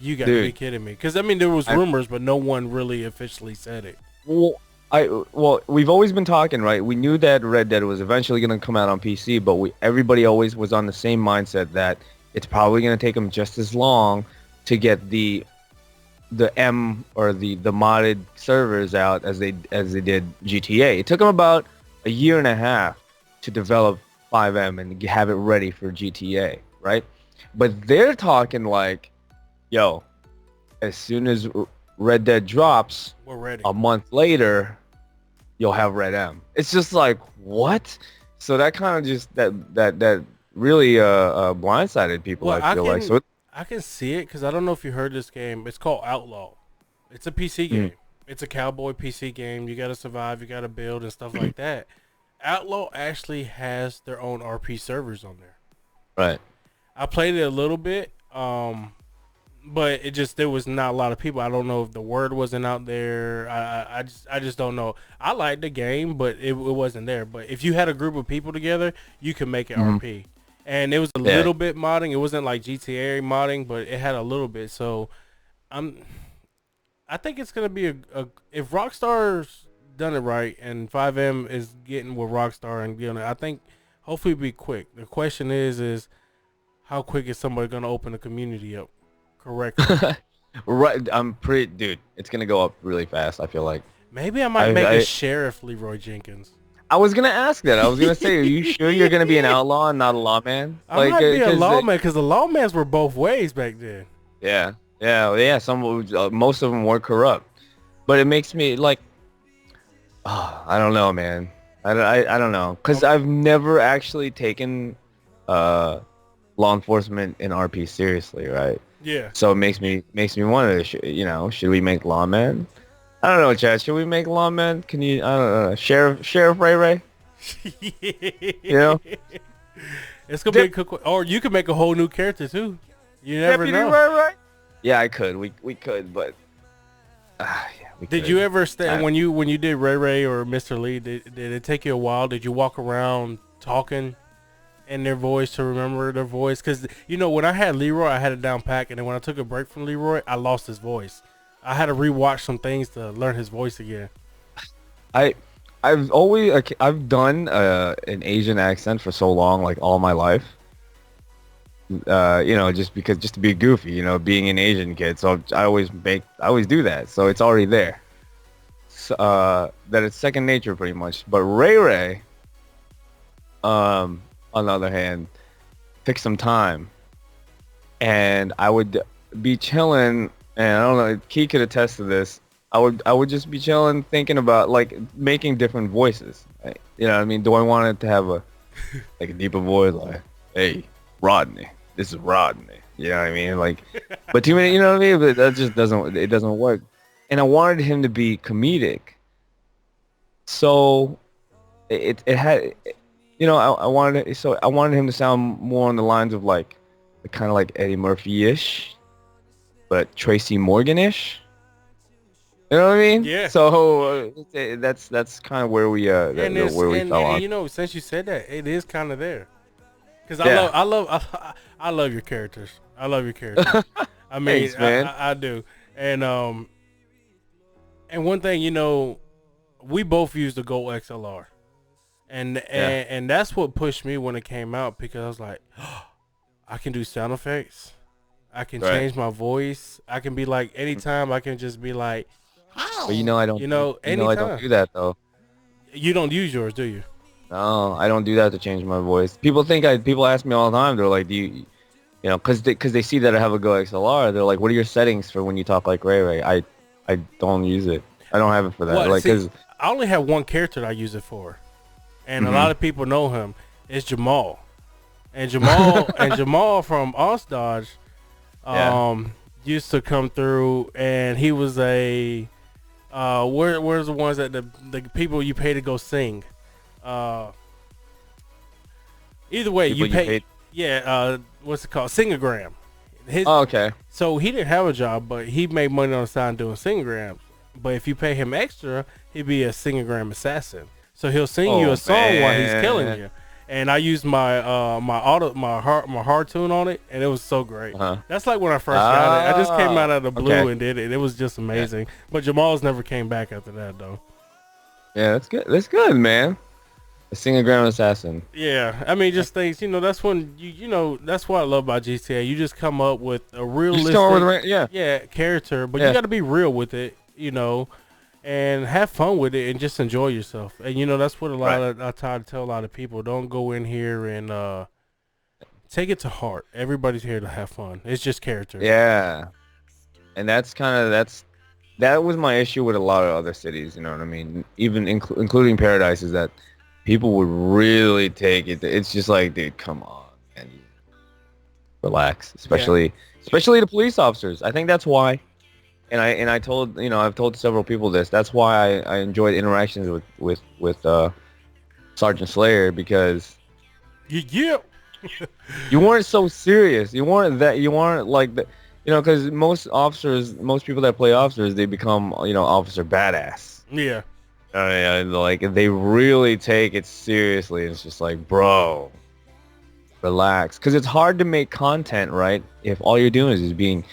you got to be dude. kidding me. Because I mean, there was I, rumors, but no one really officially said it. well, we've always been talking, right? We knew that Red Dead was eventually going to come out on PC, but everybody always was on the same mindset that it's probably going to take them just as long to get the M or the modded servers out as they did GTA. It took them about a year and a half to develop 5M and have it ready for GTA, right? But they're talking like, yo, as soon as Red Dead drops, We're ready. a month later, you'll have Red M. It's just like, what? So that kind of just that really blindsided people. Well, I feel like so. I can see it because I don't know if you heard this game. It's called Outlaw. It's a PC game. It's a cowboy PC game. You got to survive. You got to build and stuff like that. Outlaw actually has their own RP servers on there. Right. I played it a little bit, but there was not a lot of people. I don't know if the word wasn't out there. I just don't know. I liked the game, but it wasn't there. But if you had a group of people together, you could make it RP. And it was a little bit modding. It wasn't like GTA modding, but it had a little bit. So I think it's gonna be a if Rockstar's done it right and 5M is getting with Rockstar and getting it, I think hopefully it'll be quick. The question is how quick is somebody gonna open the community up correctly? Right. I'm pretty, dude. It's gonna go up really fast. I feel like. Maybe I might make a Sheriff Leroy Jenkins. I was gonna ask that. I was gonna say, are you sure you're gonna be an outlaw and not a lawman? I might be a lawman because the lawmans were both ways back then. Yeah. Most of them were corrupt, but it makes me like, I don't know, man. I don't know, because I've never actually taken law enforcement in RP seriously, right? Yeah. So it makes me wonder, should we make lawmen? I don't know, Chad. Should we make lawmen? Can you? I don't know. Sheriff Ray Ray. You know. It's gonna be or you could make a whole new character too. You never Deputy know. Ray Ray. Yeah, I could. We could, but yeah, we Did could. you ever stay when you did Ray Ray or Mr. Lee? Did it take you a while? Did you walk around talking in their voice to remember their voice? Because when I had Leroy, I had it down pat, and then when I took a break from Leroy, I lost his voice. I had to rewatch some things to learn his voice again. I've done an Asian accent for so long, like all my life. Just to be goofy, being an Asian kid. So I always do that. So it's already there. So, that it's second nature pretty much. But Ray Ray, on the other hand, took some time, and I would be chilling, and I don't know, Key could attest to this. I would just be chilling, thinking about like making different voices. You know what I mean? Do I want it to have a deeper voice, like, hey, Rodney, this is Rodney. You know what I mean? Like, but too many. You know what I mean? But that just doesn't. It doesn't work. And I wanted him to be comedic, so it had. You know, I wanted him to sound more on the lines of like, kind of like Eddie Murphy-ish, but Tracy Morgan-ish. You know what I mean? Yeah. So that's kind of where we And there's where we fell and on. you know, since you said that, it is kind of there. Cause Yeah. I love your characters. I love your characters. I mean, Thanks, man. I do. And and one thing, you know, we both used the Gold XLR, Yeah. and that's what pushed me when it came out because I was like, I can do sound effects. I can Right. change my voice. I can be like anytime. I can just be like, But you know I don't you do know, I don't anytime. do that though. You don't use yours, do you? No, I don't do that to change my voice. People ask me all the time. They're like, "Do you know, cuz they see that I have a Go XLR. They're like, "What are your settings for when you talk like Ray Ray?" I don't use it. I don't have it for that. Well, Like see, cuz I only have one character that I use it for, and a lot mhm. of people know him. It's Jamal, and Jamal from Os Dodge, Yeah. um, used to come through, and he was a where's the ones that the people you pay to go sing. Uh, Either way, People you you pay. paid. Yeah, what's it called? Singagram. His Oh, okay. So he didn't have a job, but he made money on the side doing singagrams. But if you pay him extra, he'd be a singagram assassin. So he'll sing you a Oh song while he's killing man. you. And I used my my hard tune on it, and it was so great. Uh-huh. That's like when I first got it. I just came out Oh, of the blue okay. and did it. It was just Yeah. amazing. But Jamal's never came back after that though. Yeah, that's good. That's good, man. A single ground assassin. Yeah, I mean, just things. You know, that's when you know that's what I love about GTA. You just come up with a You just come up with realistic, yeah. yeah, character, but you Yeah. got to be real with it. You know, and have fun with it and just enjoy yourself. And you know, that's what a lot Right. of I try to tell a lot of people. Don't go in here and take it to heart. Everybody's here to have fun. It's just character. Yeah. And that was my issue with a lot of other cities, you know what I mean? Even including Paradise, is that people would really take it. It's just like, dude, come on, and relax. Yeah. Especially the police officers. I think that's why. And I told, I've told several people this. That's why I enjoyed interactions with Sergeant Slayer, because Yeah. you weren't so serious. You weren't like the, because most people that play officers, they become, officer badass. Yeah. Yeah, like they really take it seriously. It's just like, bro, relax, because it's hard to make content, right? If all you're doing is being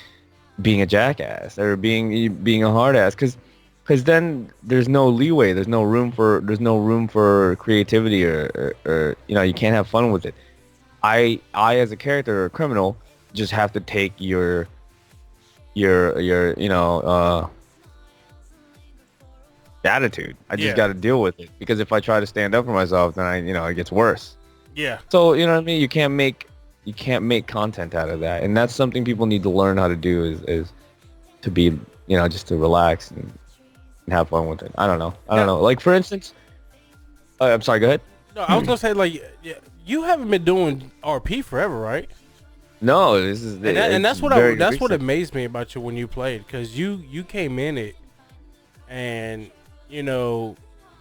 a jackass or being a hard ass, because then there's no leeway. There's no room for creativity, or you can't have fun with it. I as a character or a criminal just have to take your attitude. I just Yeah. got to deal with it, because if I try to stand up for myself, then it gets worse. Yeah. So you know what I mean. You can't make content out of that, and that's something people need to learn how to do, is to be, just to relax and have fun with it. I don't know. Now, Like, for instance, I'm sorry. Go ahead. no, I was gonna say like, yeah, you haven't been doing RP forever, right? No, this is And it's that's what very that's what recent. amazed me about you when you played, because you came in it, and you know,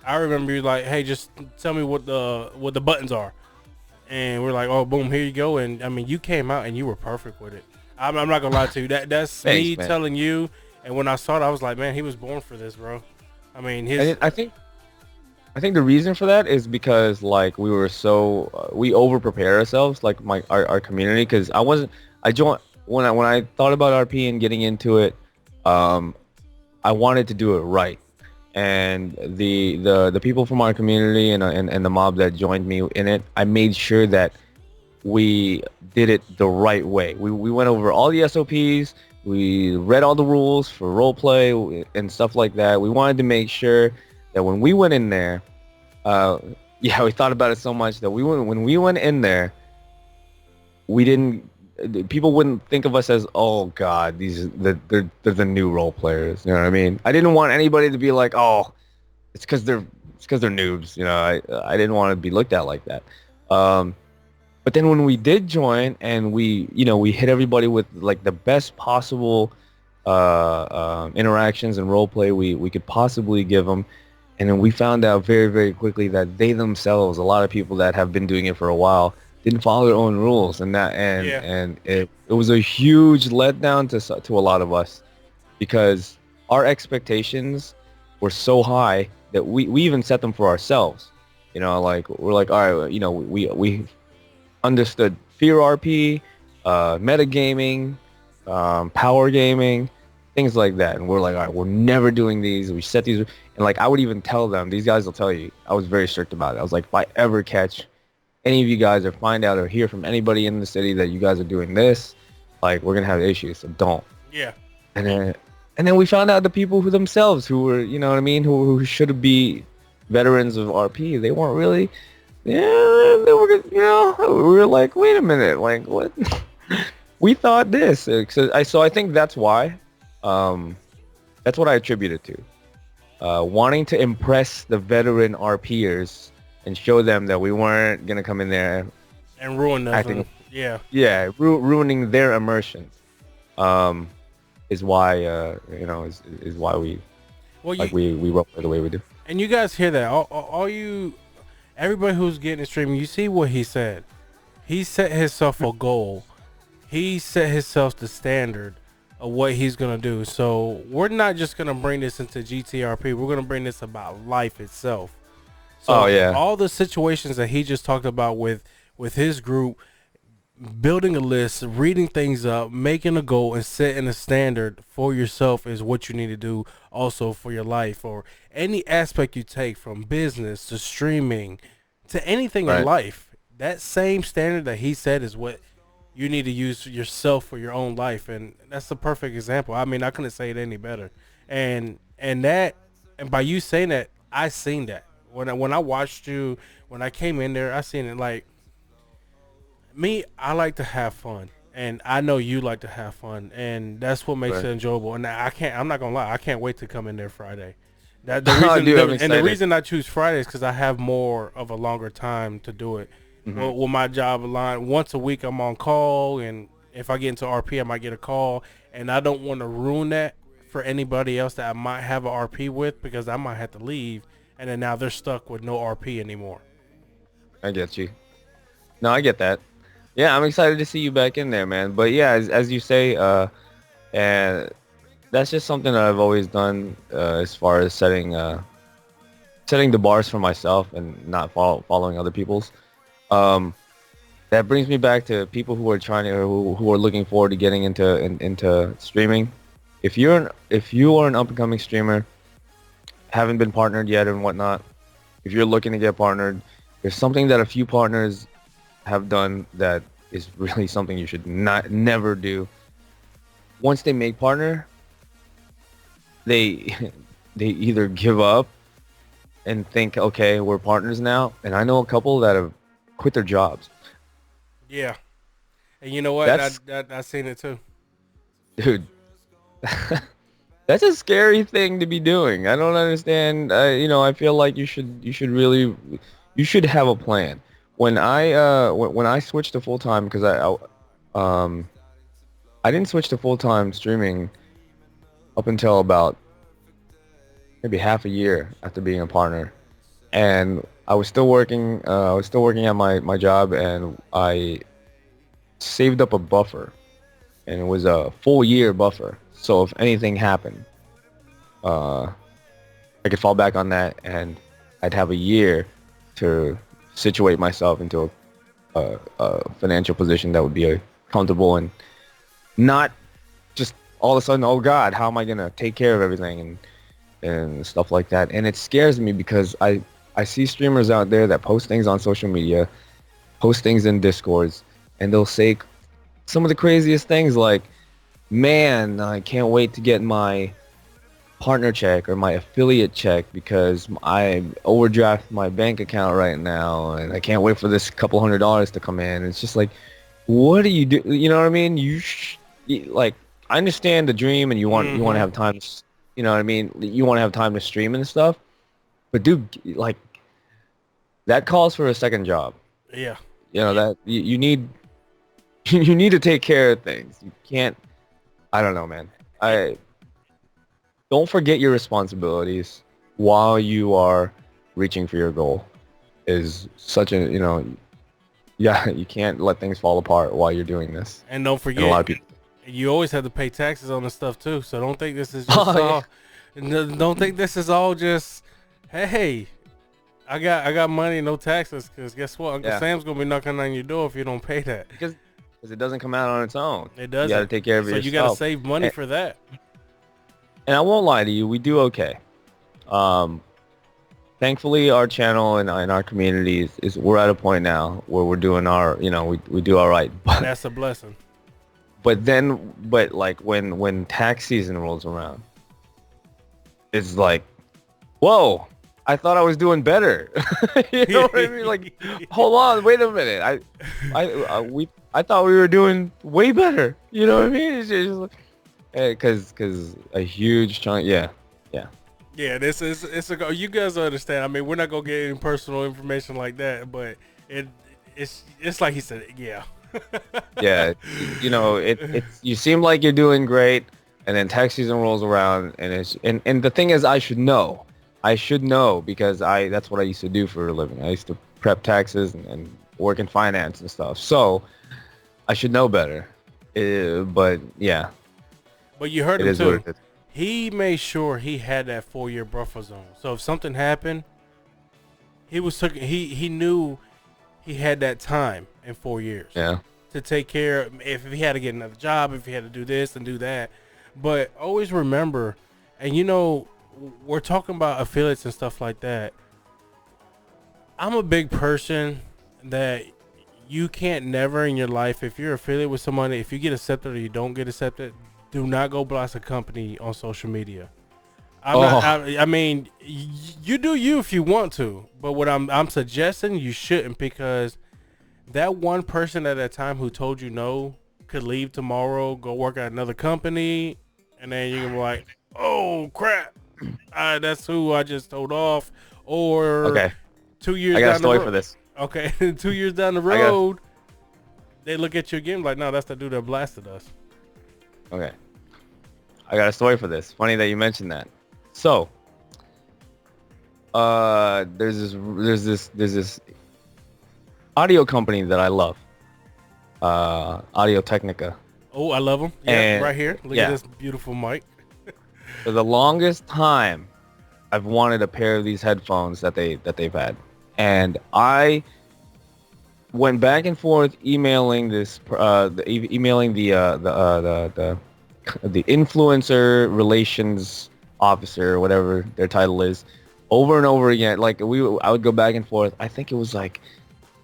I remember you like, hey, just tell me what the buttons are, and we're like, oh, boom, here you go. And I mean, you came out and you were perfect with it. I'm not gonna lie to you. That's Thanks, me man. telling you. And when I saw it, I was like, man, he was born for this, bro. I mean, And I think the reason for that is because, like, we were so we over prepare ourselves, like our community, because I joined when I thought about RP and getting into it. I wanted to do it right, and the people from our community and the mob that joined me in it, I made sure that we did it the right way. We went over all the SOPs. We read all the rules for role play and stuff like that. We wanted to make sure that when we went in there, uh, yeah, we thought about it so much that when we went in there, we didn't. People wouldn't think of us as, oh God, they're the new role players. You know what I mean? I didn't want anybody to be like, oh, it's because they're noobs. I didn't want to be looked at like that. Um, But then when we did join and we hit everybody with like the best possible interactions and role play we could possibly give them, and then we found out very, very quickly that they themselves, a lot of people that have been doing it for a while, didn't follow their own rules, and that Yeah. and it was a huge letdown to a lot of us because our expectations were so high that we even set them for ourselves. Like we're like, all right, we understood fear RP, metagaming, power gaming, things like that. And we're like, all right, we're never doing these. We set these, and like I would even tell them, these guys will tell you, I was very strict about it. I was like, if I ever catch any of you guys or find out or hear from anybody in the city that you guys are doing this, like we're gonna have issues. So don't. Yeah. And then we found out the people who themselves who were, you know what I mean, who should be veterans of RP, they weren't really. Yeah, they were, we were like, wait a minute, like what? We thought this. So I think that's why. That's what I attribute it to. Wanting to impress the veteran RPers and show them that we weren't gonna come in there And ruin acting, nothing. Yeah. yeah, ruining their immersion. Um, is why is why we Well, like you we roll the way we do. and you guys hear that? All you, everybody who's getting the streaming, you see what he said. He set himself a goal. He set himself the standard of what he's gonna do. So we're not just gonna bring this into GTRP. We're gonna bring this about life itself. So Oh yeah, all the situations that he just talked about with his group, building a list, reading things up, making a goal, and setting a standard for yourself is what you need to do also for your life or any aspect you take from business to streaming to anything in right. life. That same standard that he said is what you need to use yourself for your own life, and that's the perfect example. I mean, I couldn't say it any better. And by you saying that, I seen that when I watched you when I came in there, I seen it like me. I like to have fun, and I know you like to have fun, and that's what makes Right. it enjoyable. And I can't. I'm not gonna lie. I can't wait to come in there Friday. That the reason, Dude, I'm and the excited. reason I choose Friday is because I have more of a longer time to do it. Hmm. Well, with my job aligned, once a week I'm on call, and if I get into RP, I might get a call, and I don't want to ruin that for anybody else that I might have a RP with because I might have to leave, and then now they're stuck with no RP anymore. I get you. No, I get that. Yeah, I'm excited to see you back in there, man. But yeah, as you say, and that's just something that I've always done as far as setting the bars for myself and not following other people's. Um, that brings me back to people who are trying to who are looking forward to getting into streaming. If you are an up and coming streamer, haven't been partnered yet and whatnot, if you're looking to get partnered, there's something that a few partners have done that is really something you should not never do. Once they make partner, they they either give up and think, okay, we're partners now. And I know a couple that have quit their jobs. Yeah, and you know what? That's I seen it too. dude, that's a scary thing to be doing. I don't understand. I feel like you should really you should have a plan. When I switched to full time because I didn't switch to full time streaming up until about maybe half a year after being a partner, and I was still working. I was still working at my job, and I saved up a buffer, and it was a full year buffer. So if anything happened, uh, I could fall back on that, and I'd have a year to situate myself into a financial position that would be comfortable and not just all of a sudden, oh God, how am I gonna take care of everything and stuff like that. And it scares me because I see streamers out there that post things on social media, post things in Discords, and they'll say some of the craziest things like, man, I can't wait to get my partner check or my affiliate check because I overdraft my bank account right now and I can't wait for this couple $100 to come in. It's just like, what do you do? You know what I mean? Like, I understand the dream and you want to Hmm. have time, you know what I mean? You want to have time to stream and stuff, but dude, like that calls for a second job. Yeah, You know that you need you need to take care of things. You can't. I don't know, man. I don't forget your responsibilities while you are reaching for your goal. Is such a yeah. You can't let things fall apart while you're doing this. And don't And a lot of forget, people. you always have to pay taxes on the stuff too. So don't think this is just Oh yeah. all. Don't think this is all just. Hey, I got money, no taxes. Cause guess what, Uncle Yeah. Sam's gonna be knocking on your door if you don't pay that. Because it doesn't come out on its own. It You got to doesn't. take care of it So you got to yourself. save money for that. And I won't lie to you, we do okay. Um, Thankfully, our channel and our community is we're at a point now where we're doing our, we do all right. And that's a blessing. But like when tax season rolls around, it's like, whoa, I thought I was doing better. You know what I mean? Like, hold on, wait a minute. I thought we were doing way better. You know what I mean? It's just like, because a huge chunk, yeah. Yeah, it's a. You guys understand. I mean, we're not gonna get any personal information like that, but it's like he said. Yeah. Yeah, it's you seem like you're doing great, and then tax season rolls around, and the thing is, I should know because that's what I used to do for a living. I used to prep taxes and work in finance and stuff, so I should know better. But yeah, But you heard it him is too. what it is. He made sure he had that 4-year buffer zone. So if something happened, he knew he had that time in 4 years. Yeah, To take care if he had to get another job, if he had to do this and do that. But always remember, and we're talking about affiliates and stuff like that. I'm a big person that you can't never in your life, if you're affiliate with somebody, if you get accepted or you don't get accepted, do not go blast a company on social media. I mean, you do you if you want to, but what I'm suggesting, you shouldn't, because that one person at that time who told you no could leave tomorrow, go work at another company, and then you can be like, oh crap, that's who I just told off. Or okay. 2 years I got a down the story road, for this. okay, 2 years down the road, they look at you again like, no, that's the dude that blasted us. Okay, I got a story for this. Funny that you mentioned that. So, there's this audio company that I love, Audio Technica. Oh, I love him. Yeah, And- right here. Look at this beautiful mic. For the longest time, I've wanted a pair of these headphones that they've had, and I went back and forth emailing emailing the influencer relations officer, whatever their title is, over and over again. Like I would go back and forth. I think it was like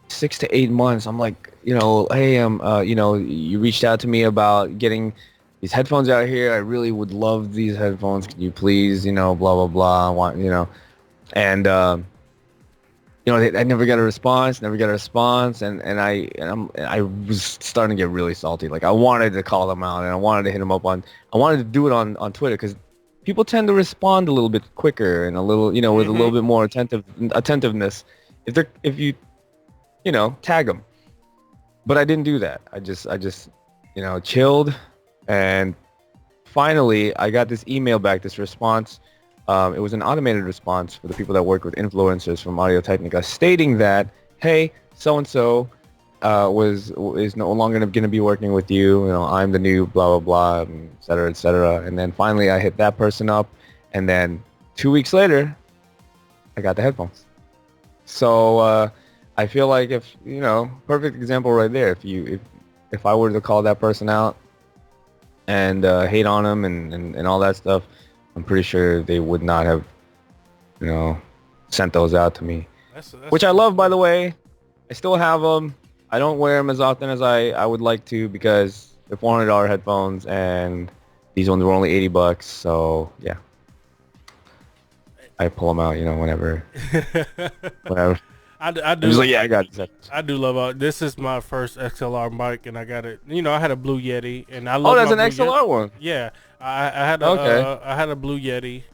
6 to 8 months. I'm like, hey, you reached out to me about getting these headphones out here. I really would love these headphones. Can you please, blah blah blah. I want, and I never got a response. And I was starting to get really salty. Like I wanted to call them out, and I wanted to hit them up I wanted to do it on Twitter, because people tend to respond a little bit quicker and a little, with a little bit more attentiveness if you tag them. But I didn't do that. I just chilled, and finally I got this email back, this response. It was an automated response for the people that work with influencers from Audio Technica, stating that, hey, so and so is no longer going to be working with you. I'm the new blah blah blah, et cetera, et cetera. And then finally I hit that person up, and then 2 weeks later I got the headphones. So I feel like perfect example right there. If I were to call that person out and hate on them and all that stuff, I'm pretty sure they would not have, sent those out to me. That's which I love, by the way. I still have them. I don't wear them as often as I would like to, because they're $400 headphones, and these ones were only $80. So yeah, I pull them out, whenever. Whatever. I do. I'm just like, yeah, I got it. I do love this is my first XLR mic, and I got it. I had a Blue Yeti, and I love. Oh, that's an Blue XLR Yeti. one. Yeah, I had a I had a Blue Yeti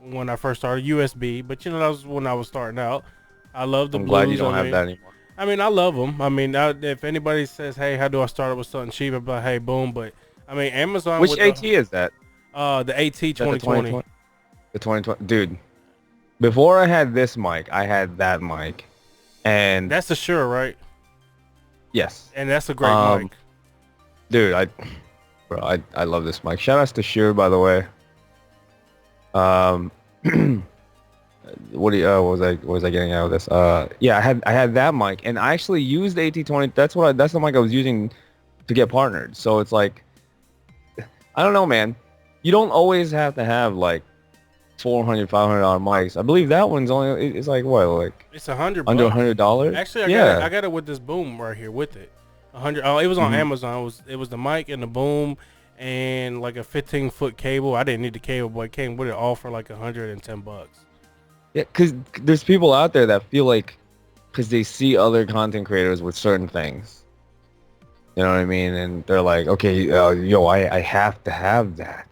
when I first started, USB, but that was when I was starting out. I love the I'm blues. glad you don't have that anymore. I mean, I love them. I mean, if anybody says, "Hey, how do I start up with something cheap?" I'm like, "Hey, boom!" But I mean, Amazon Which with the AT is that? AT Is that the 2020. 2020? The 2020, dude. Before I had this mic, I had that mic, and That's the Shure, right? yes, And that's a great um, mic. dude, bro, I love this mic. Shout outs to Shure, by the way. Um, what was I getting out of this? Yeah, I had that mic, and I actually used the AT20. That's the mic I was using to get partnered. So it's like, I don't know, man. You don't always have to have like 400, $500 mics. I believe that one's only, it's like what, like It's 100 under a bucks. hundred dollars? Actually, I got it. Yeah. I got it with this boom right here with it. 100. Oh, it was on hmm Amazon. It was the mic and the boom and like a 15-foot cable. I didn't need the cable, but it came with it all for like 110 bucks. Yeah, because there's people out there that feel like, because they see other content creators with certain things, you know what I mean? And they're like, okay, yo, I have to have that.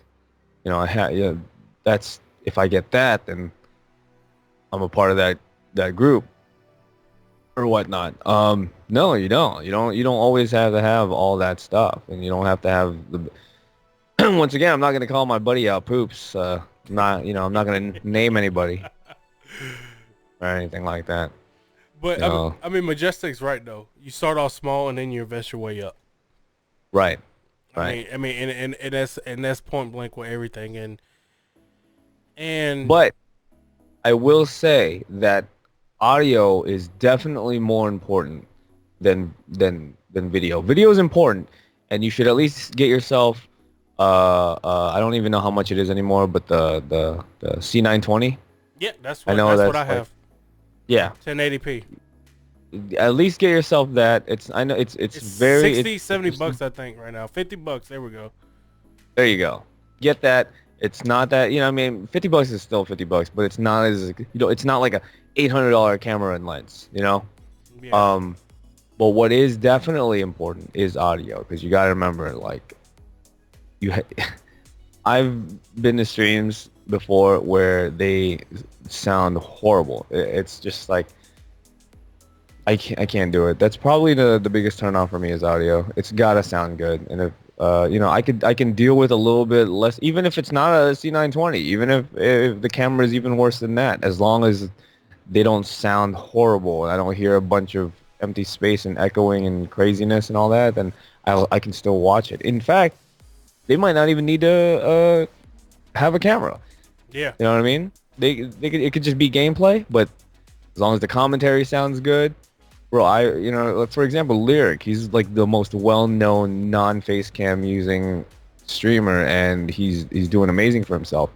Yeah, that's, if I get that, then I'm a part of that group or whatnot. No, you don't. You don't always have to have all that stuff, and you don't have to have the. Once again, I'm not gonna call my buddy out poops. I'm not gonna name anybody or anything like that. But You know, I mean, Majestic's right though. You start off small and then you invest your way up. right, I right. mean, and that's point blank with everything. And But I will say that audio is definitely more important than video. Video is important, and you should at least get yourself. I don't even know how much it is anymore, but the C920. yeah, that's I what know that's what I that's like, have. yeah. 1080p. At least get yourself that. I know it's It's very 60, it's 70 just, bucks I think right now. 50 bucks. There we go. there you go. Get that. It's not that, I mean, $50 is still $50, but it's not as, it's not like a $800 camera and lens, you know. Yeah. Um, but what is definitely important is audio, because you got to remember, like, I've been to streams before where they sound horrible. It's just like, I can't do it. That's probably the biggest turn off for me is audio. It's gotta sound good, and if I can deal with a little bit less, even if it's not a C920, even if the camera is even worse than that, as long as they don't sound horrible and I don't hear a bunch of empty space and echoing and craziness and all that, then I can still watch it. In fact, they might not even need to have a camera. Yeah. You know what I mean? It could just be gameplay, but as long as the commentary sounds good. Bro, for example, Lyric, he's like the most well-known non-face cam using streamer, and he's doing amazing for himself.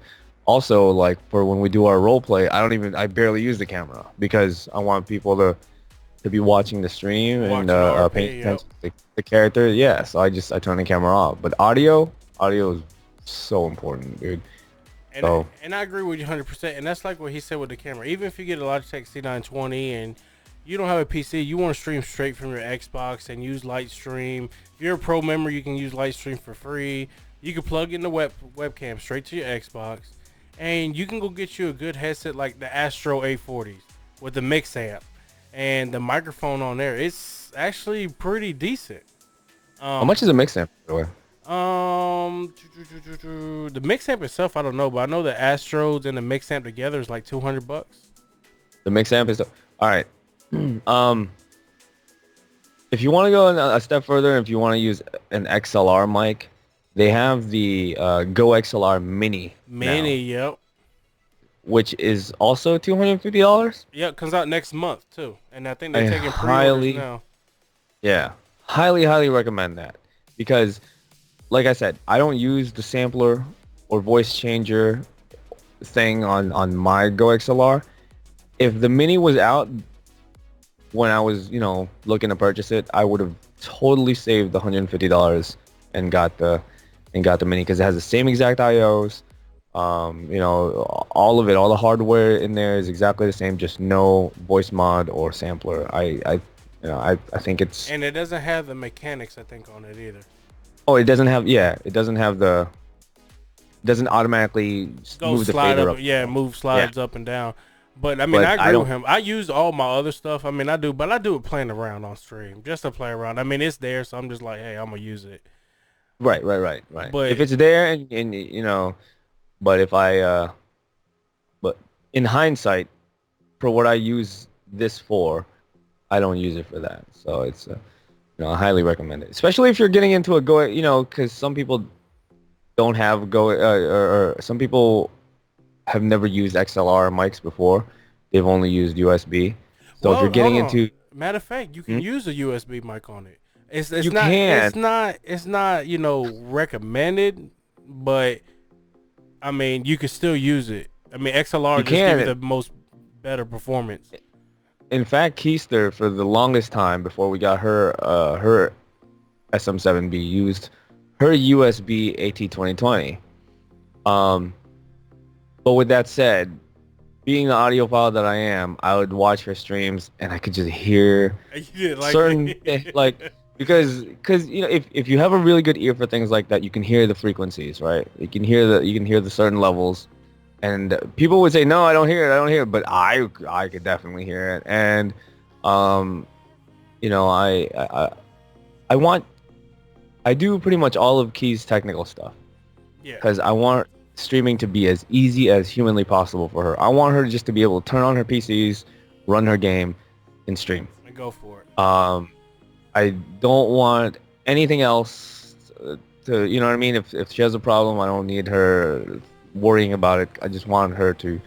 Also, like, for when we do our role play, I barely use the camera because I want people to be watching the stream and Watching paying RP. Yep. attention to the character. Yeah, so I turn the camera off. But audio is so important, dude. And So and I agree with you 100%. And that's like what he said with the camera. Even if you get a Logitech C920 and you don't have a PC, you want to stream straight from your Xbox and use Lightstream. If you're a pro member, you can use Lightstream for free. You can plug in the webcam straight to your Xbox, and you can go get you a good headset like the Astro A40s with the mix amp and the microphone on there. It's actually pretty decent. how much is a mix amp, by the way? The mix amp itself, I don't know, but I know the Astros and the mix amp together is like 200 bucks. The mix amp is all right. Um, if you want to go a step further, if you want to use an XLR mic, they have the Go XLR Mini now, Mini, yep. which is also $250. Yep, comes out next month too. And I think I they're taking pre-orders highly, now. yeah, highly recommend that, because, like I said, I don't use the sampler or voice changer thing on my Go XLR. If the Mini was out when I was, looking to purchase it, I would have totally saved the $150 and got the Mini, because it has the same exact IOs. All of it, all the hardware in there is exactly the same, just no voice mod or sampler. I think it's. And it doesn't have the mechanics, I think, on it either. Oh, it doesn't have. Yeah, it doesn't have doesn't automatically Go move the slide fader up, up. yeah, move slides up and down. But I mean, But I I agree with don't. him. I use all my other stuff. I mean, I do, but I do it playing around on stream, just to play around. I mean, it's there, so I'm just like, hey, I'm gonna use it. Right, right, right, right. If But it's there and you know, but if I but in hindsight, for what I use this for, I don't use it for that. So it's I highly recommend it, especially if you're getting into a go. Because some people don't have go or some people have never used XLR mics before. They've only used USB. So if you're well, hold getting on. into, Matter of fact, you can Hmm? use a USB mic on it. It's You not can, recommended, but I mean you can still use it. I mean you XLR just give you can. the most better performance. In fact, Keister for the longest time before we got her SM7B used her USB AT2020. Um, but with that said, being the audiophile that I am, I would watch her streams and I could just hear You didn't like certain like it. because if you have a really good ear for things like that, you can hear the frequencies, right? You can hear the certain levels, and people would say no, I don't hear it, but I could definitely hear it, and um I want I do pretty much all of Key's technical stuff Yeah, because I want streaming to be as easy as humanly possible for her. I want her just to be able to turn on her PCs, run her game, and stream. and go for it. Um, I don't want anything else to, you know what I mean? If she has a problem, I don't need her worrying about it. I just want her to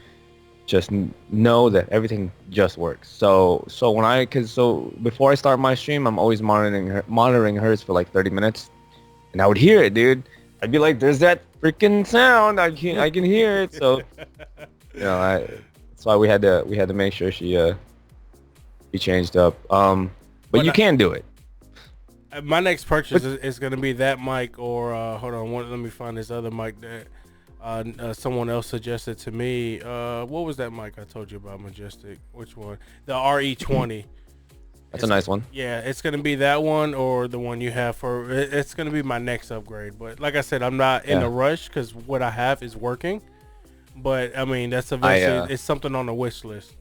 just know that everything just works. So before I start my stream, I'm always monitoring hers for like 30 minutes, and I would hear it, dude. I'd be like, "There's that freaking sound. I can hear it." So that's why we had to make sure she changed up. But But you can do it. my next purchase But is going to be that mic, or hold on, let me find this other mic that someone else suggested to me. What was that mic I told you about, Majestic? Which one? The RE20. that's a nice one. Yeah, it's gonna be that one or the one you have for. It's gonna be my next upgrade. But like I said, I'm not in Yeah. a rush because what I have is working. But I mean, that's I eventually it's something on the wish list.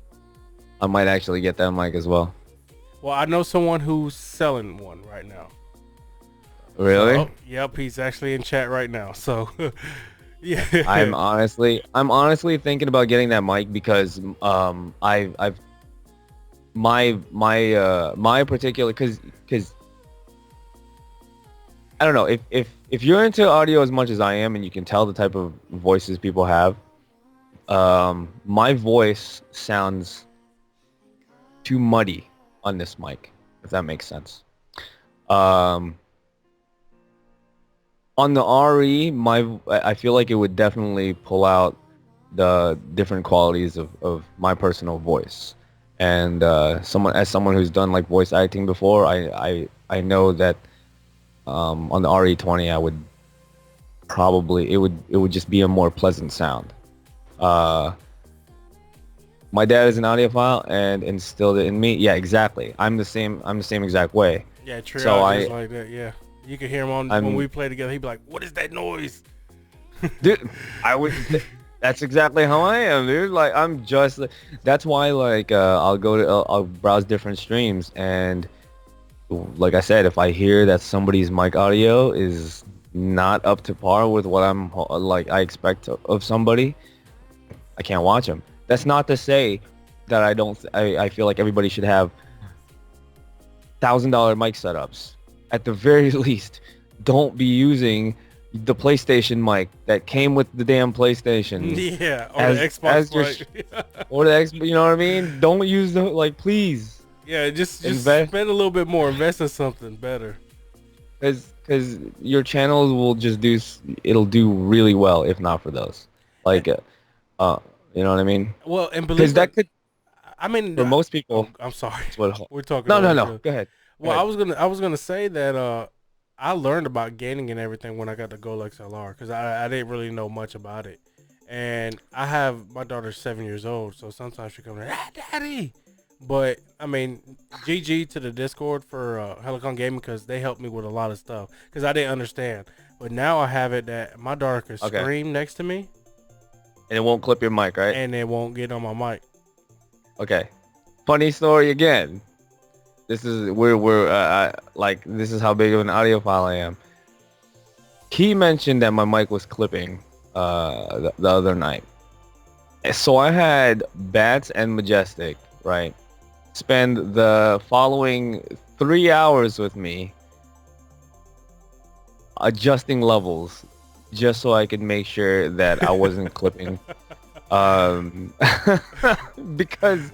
I might actually get that mic as well. Well, I know someone who's selling one right now. Really? So, yep, he's actually in chat right now. So, yeah. I'm honestly thinking about getting that mic because I've my particular because I don't know if you're into audio as much as I am and you can tell the type of voices people have, my voice sounds too muddy on this mic, if that makes sense. Um, on the RE, I feel like it would definitely pull out the different qualities of my personal voice. And someone who's done like voice acting before, I know that on the RE20 I would probably it would just be a more pleasant sound. Uh, my dad is an audiophile and instilled it in me. Yeah, exactly. I'm the same exact way. Yeah, So triage is like that. Yeah, you can hear him on when I'm we play together. He'd be like, "What is that noise?" dude, I would. That's exactly how I am, dude. Like I'm just. That's why, like, I'll browse different streams, and like I said, if I hear that somebody's mic audio is not up to par with what I expect of somebody, I can't watch them. That's not to say that I don't. I feel like everybody should have $1,000 mic setups. At the very least, don't be using the PlayStation mic that came with the damn PlayStation Yeah, or as the Xbox your mic. or the X. You know what I mean? Don't use the please Yeah, just invest spend a little bit more. Invest in something better. because your channels will just it'll do really well if not for those. Like, uh, you know what I mean? Well, and Because believe that it, could I mean, for most people. I'm sorry. It's what. We're talking No, over no, each no. other. Go ahead. Go Well, ahead. I was gonna say that I learned about gaming and everything when I got the Gold XLR because I didn't really know much about it, and I have my daughter's 7 years old, so sometimes she comes, Daddy. But I mean, GG to the Discord for Helicon Gaming because they helped me with a lot of stuff because I didn't understand. But now I have it that my daughter can Okay. scream next to me And it won't clip your mic, right? and it won't get on my mic. Okay. Funny story again. This is like this is how big of an audiophile I am. He mentioned that my mic was clipping the other night. So I had Bats and Majestic, right? Spend the following 3 hours with me adjusting levels just so I could make sure that I wasn't clipping. Um, because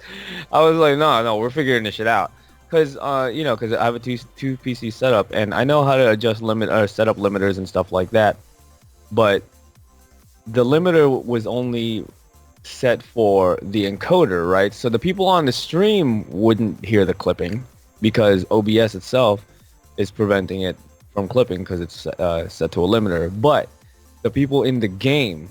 I was like, no, we're figuring this shit out. Because because I have a two PC setup and I know how to adjust limit or set up limiters and stuff like that. But the limiter was only set for the encoder, right? So the people on the stream wouldn't hear the clipping because OBS itself is preventing it from clipping because it's set to a limiter. But the people in the game,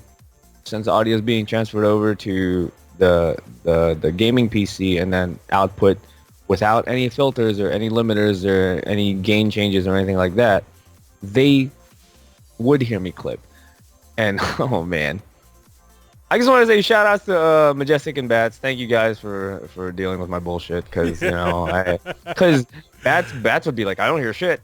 since the audio is being transferred over to the gaming PC and then output without any filters or any limiters or any gain changes or anything like that, they would hear me clip. And oh man, I just want to say shout outs to Majestic and Bats. Thank you guys for dealing with my bullshit because because Bats would be like, I don't hear shit,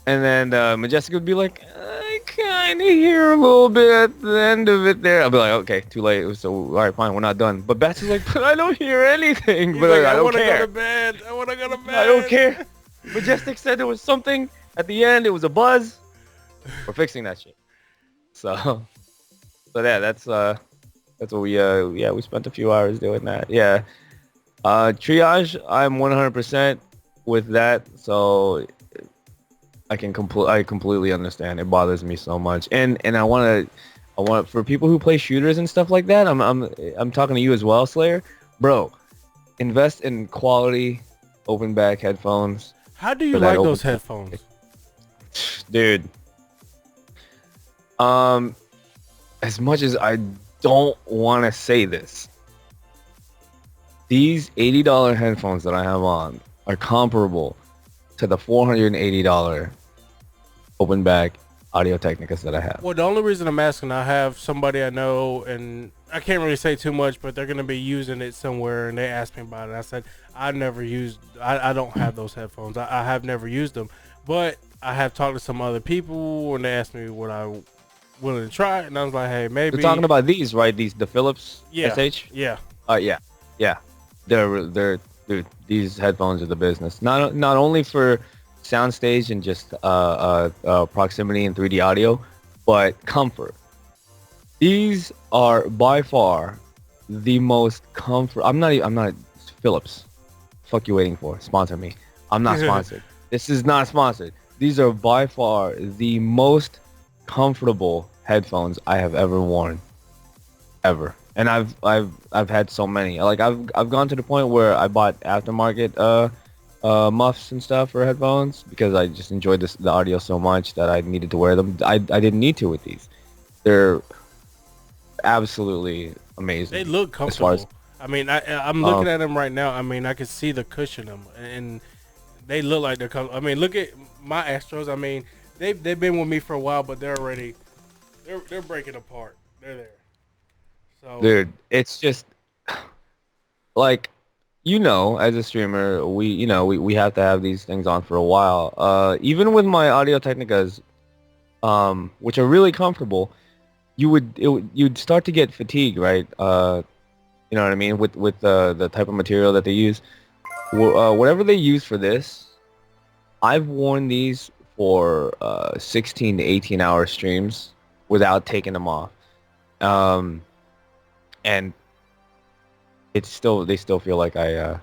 and then Majestic would be like, I kind of hear a little bit at the end of it there. I'll be like, okay, too late. So all right, fine, we're not done. But Bats is like, but I don't hear anything. He's But like, I I don't want to go care. to bed. I want to go to bed. I don't care. Majestic said there was something at the end. It was a buzz. We're fixing that shit. So yeah, that's what we spent a few hours doing that. Yeah. Triage, I'm 100% with that. So I completely understand. It bothers me so much. And I want for people who play shooters and stuff like that. I'm talking to you as well, Slayer. Bro, invest in quality open back headphones. How do you for that like open those headphones? Dude. As much as I don't want to say this, these $80 headphones that I have on are comparable to the $480 open back Audio Technicas that I have. Well, the only reason I'm asking, I have somebody I know, and I can't really say too much, but they're going to be using it somewhere, and they asked me about it. I said, I don't have those headphones. I have never used them, but I have talked to some other people, and they asked me what I willing to try, and I was like, hey, maybe. You're talking about these, right? The Philips SH? Yeah. Yeah. They're dude, these headphones are the business. Not only for soundstage and just proximity and 3D audio, but comfort. These are by far the most comfort. I'm not Philips. Fuck you waiting for? Sponsor me. I'm not sponsored. This is not sponsored. These are by far the most comfortable headphones I have ever worn, ever. And I've had so many. Like I've gone to the point where I bought aftermarket muffs and stuff for headphones because I just enjoyed the audio so much that I needed to wear them. I didn't need to with these. They're absolutely amazing. They look comfortable. I mean, I'm looking at them right now. I mean, I can see the cushion them, and they look like they're comfortable. I mean, look at my Astros. I mean, they've been with me for a while, but they're breaking apart. They're there. So, dude, it's just like, as a streamer, we have to have these things on for a while. Even with my Audio Technicas, which are really comfortable, you'd start to get fatigue, right? You know what I mean? With the type of material that they use. Whatever they use for this, I've worn these for 16 to 18 hour streams without taking them off. And they still feel like I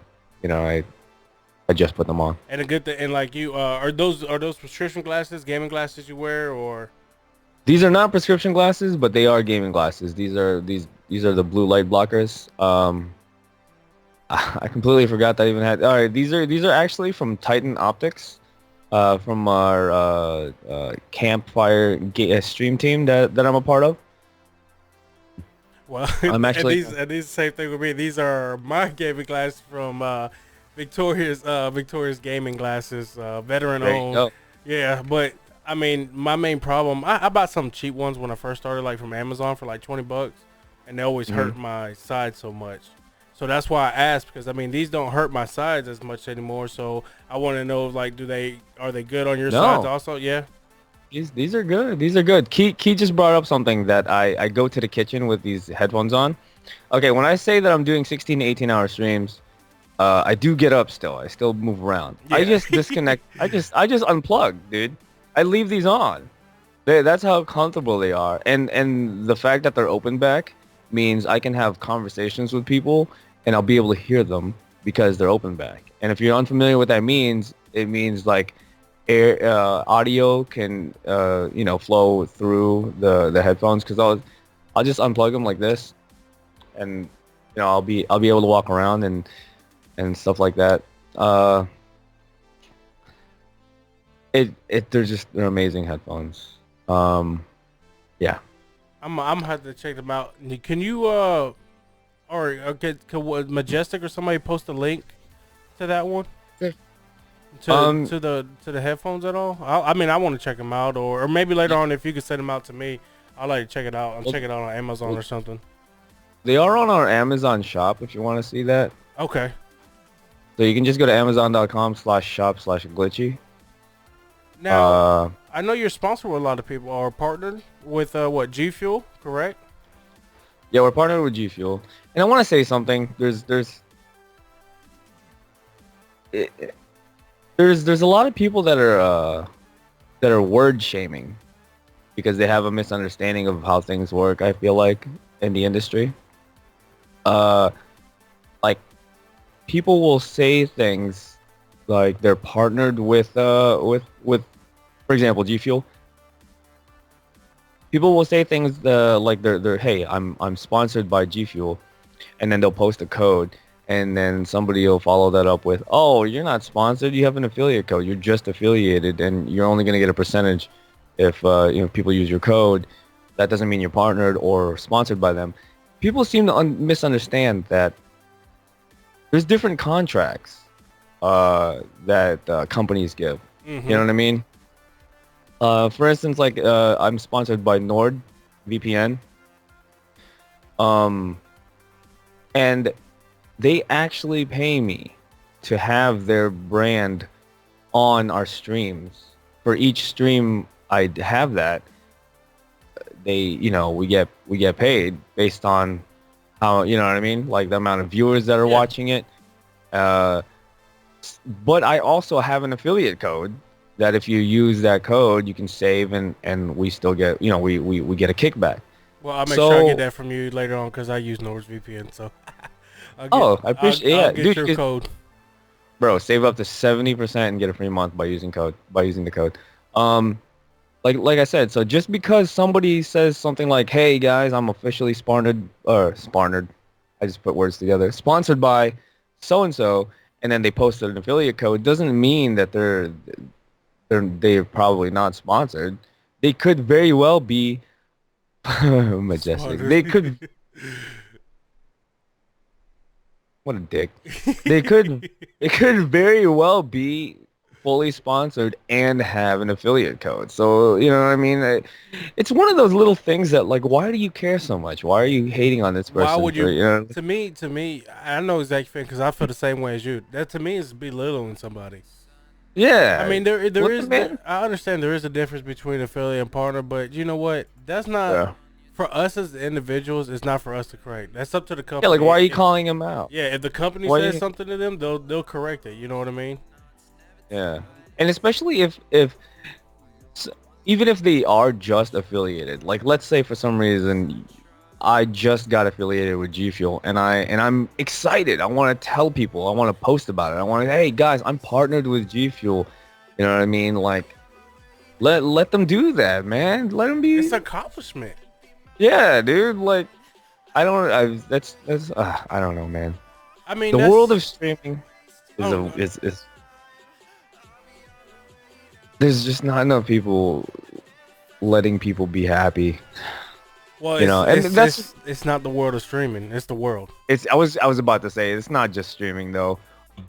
just put them on. And a good thing, and like you, are those prescription glasses, gaming glasses you wear, or? These are not prescription glasses, but they are gaming glasses. These are the blue light blockers. I completely forgot that I even had. All right, these are actually from Titan Optics, from our campfire stream team that I'm a part of. Well, I'm actually and these same thing with me. These are my gaming glasses from Victoria's gaming glasses, veteran owned. Yeah, but I mean, my main problem, I bought some cheap ones when I first started, like from Amazon for like $20, and they always hurt my side so much. So that's why I asked, because I mean these don't hurt my sides as much anymore. So I want to know, like, are they good on your sides No, also? Yeah. these are good. These are good. Key just brought up something that I go to the kitchen with these headphones on. Okay, when I say that I'm doing 16 to 18 hour streams, I do get up still. I still move around. I Yeah. just disconnect. I just unplug, dude. I leave these on. That's how comfortable they are. And the fact that they're open back means I can have conversations with people and I'll be able to hear them because they're open back. And if you're unfamiliar with that means, it means like air audio can flow through the headphones because I'll just unplug them like this and I'll be able to walk around and stuff like that. They're amazing headphones. Yeah. I'm gonna have to check them out. Can you or okay, could Majestic or somebody post a link to that one? Sure. To Um, the headphones at all? I mean, I want to check them out, or maybe later on if you could send them out to me, I'd like to check it out. I'll well, check it out on Amazon well, or something. they are on our Amazon shop if you want to see that. Okay. So you can just go to amazon.com/shop/glitchy. Now I know you're sponsored with a lot of people, or partnered with what, G Fuel, correct? Yeah, we're partnered with G Fuel, and I want to say something. There's a lot of people that are word shaming because they have a misunderstanding of how things work. I feel like in the industry, uh, like people will say things like they're partnered with for example G Fuel. People will say things like they're hey, I'm sponsored by G Fuel, and then they'll post a code, and then somebody will follow that up with, oh, you're not sponsored, you have an affiliate code, you're just affiliated, and you're only going to get a percentage if people use your code. That doesn't mean you're partnered or sponsored by them. People seem to misunderstand that there's different contracts that companies give. Mm-hmm. You know what I mean? For instance, like I'm sponsored by NordVPN, and they actually pay me to have their brand on our streams. For each stream I have that, we get paid based on how, you know what I mean, like the amount of viewers that are Yeah. watching it. But I also have an affiliate code that if you use that code, you can save and we still get, we get a kickback. Well, I'll make sure I So, get that from you later on because I use NordVPN. So oh, I appreciate, I'll yeah, get dude, your code. bro, save up to 70% and get a free month by using the code. Um, like I said, so just because somebody says something like, "Hey guys, I'm officially sponsored," I just put words together, sponsored by so and so, and then they posted an affiliate code, doesn't mean that they're probably not sponsored. They could very well be majestic. Smarter. They could. What a dick. They could. It could very well be fully sponsored and have an affiliate code. So you know what I mean. It's one of those little things that, like, why do you care so much? Why are you hating on this Why person would for, you? you know? To me, I know exactly because I feel the same way as you. That to me is belittling somebody. I Yeah. mean, there Let the is. man. I understand there is a difference between affiliate and partner, but you know what? That's not Yeah. for us as individuals. It's not for us to correct. That's up to the Yeah. Like, company. why are you calling him out? Yeah, if the company Why? says something to them, they'll correct it. You know what I mean? Yeah. And especially if s- even if they are just affiliated, like let's say for some reason I just got affiliated with G Fuel and I'm excited. I want to tell people. I want to post about it. I want to, hey guys, I'm partnered with G Fuel. You know what I mean? Like let them do that, man. Let them It's be. accomplishment. Yeah, dude. Like that's I don't know, man. I mean, The world of streaming is oh, is there's just not enough people letting people be happy. well, You know, and that's it's not the world of streaming. It's the world. it's I was about to say it's not just streaming though,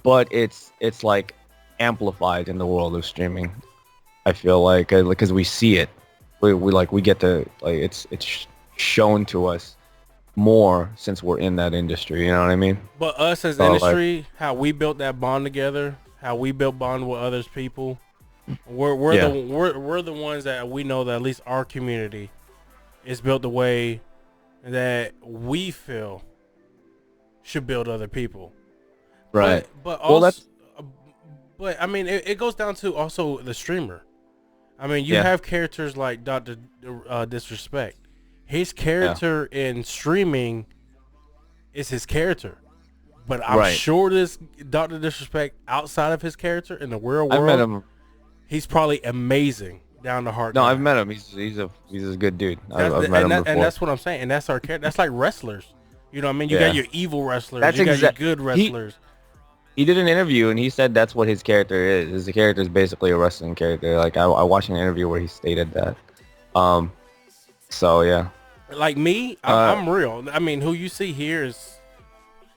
but it's like amplified in the world of streaming. I feel like because we see it, we get to, like, it's shown to us more since we're in that industry. You know what I mean? But us as So like, industry, how we built that bond together, how we built bond with others people, we're the yeah, we're the ones that we know that at least our community is built the way that we feel should build other people. right. But Well, also, that's but I mean, it goes down to also the streamer. I mean, you yeah, have characters like Doctor Disrespect. His yeah, character in streaming is his character, but I'm right. sure this Doctor Disrespect outside of his character in the real I've met world, him. he's probably amazing, down to heart No, I've guy. met him. He's a good dude. I've met him And before. that's what I'm saying. And that's our character. That's like wrestlers. You know what I mean? You got Yeah, your evil wrestlers. that's You got your exact. good He wrestlers. he did an interview and he said that's what his character is. His character is basically a wrestling character. Like I watched an interview where he stated that. Um. So yeah. Like me, Uh. I'm real. I mean, who you see here is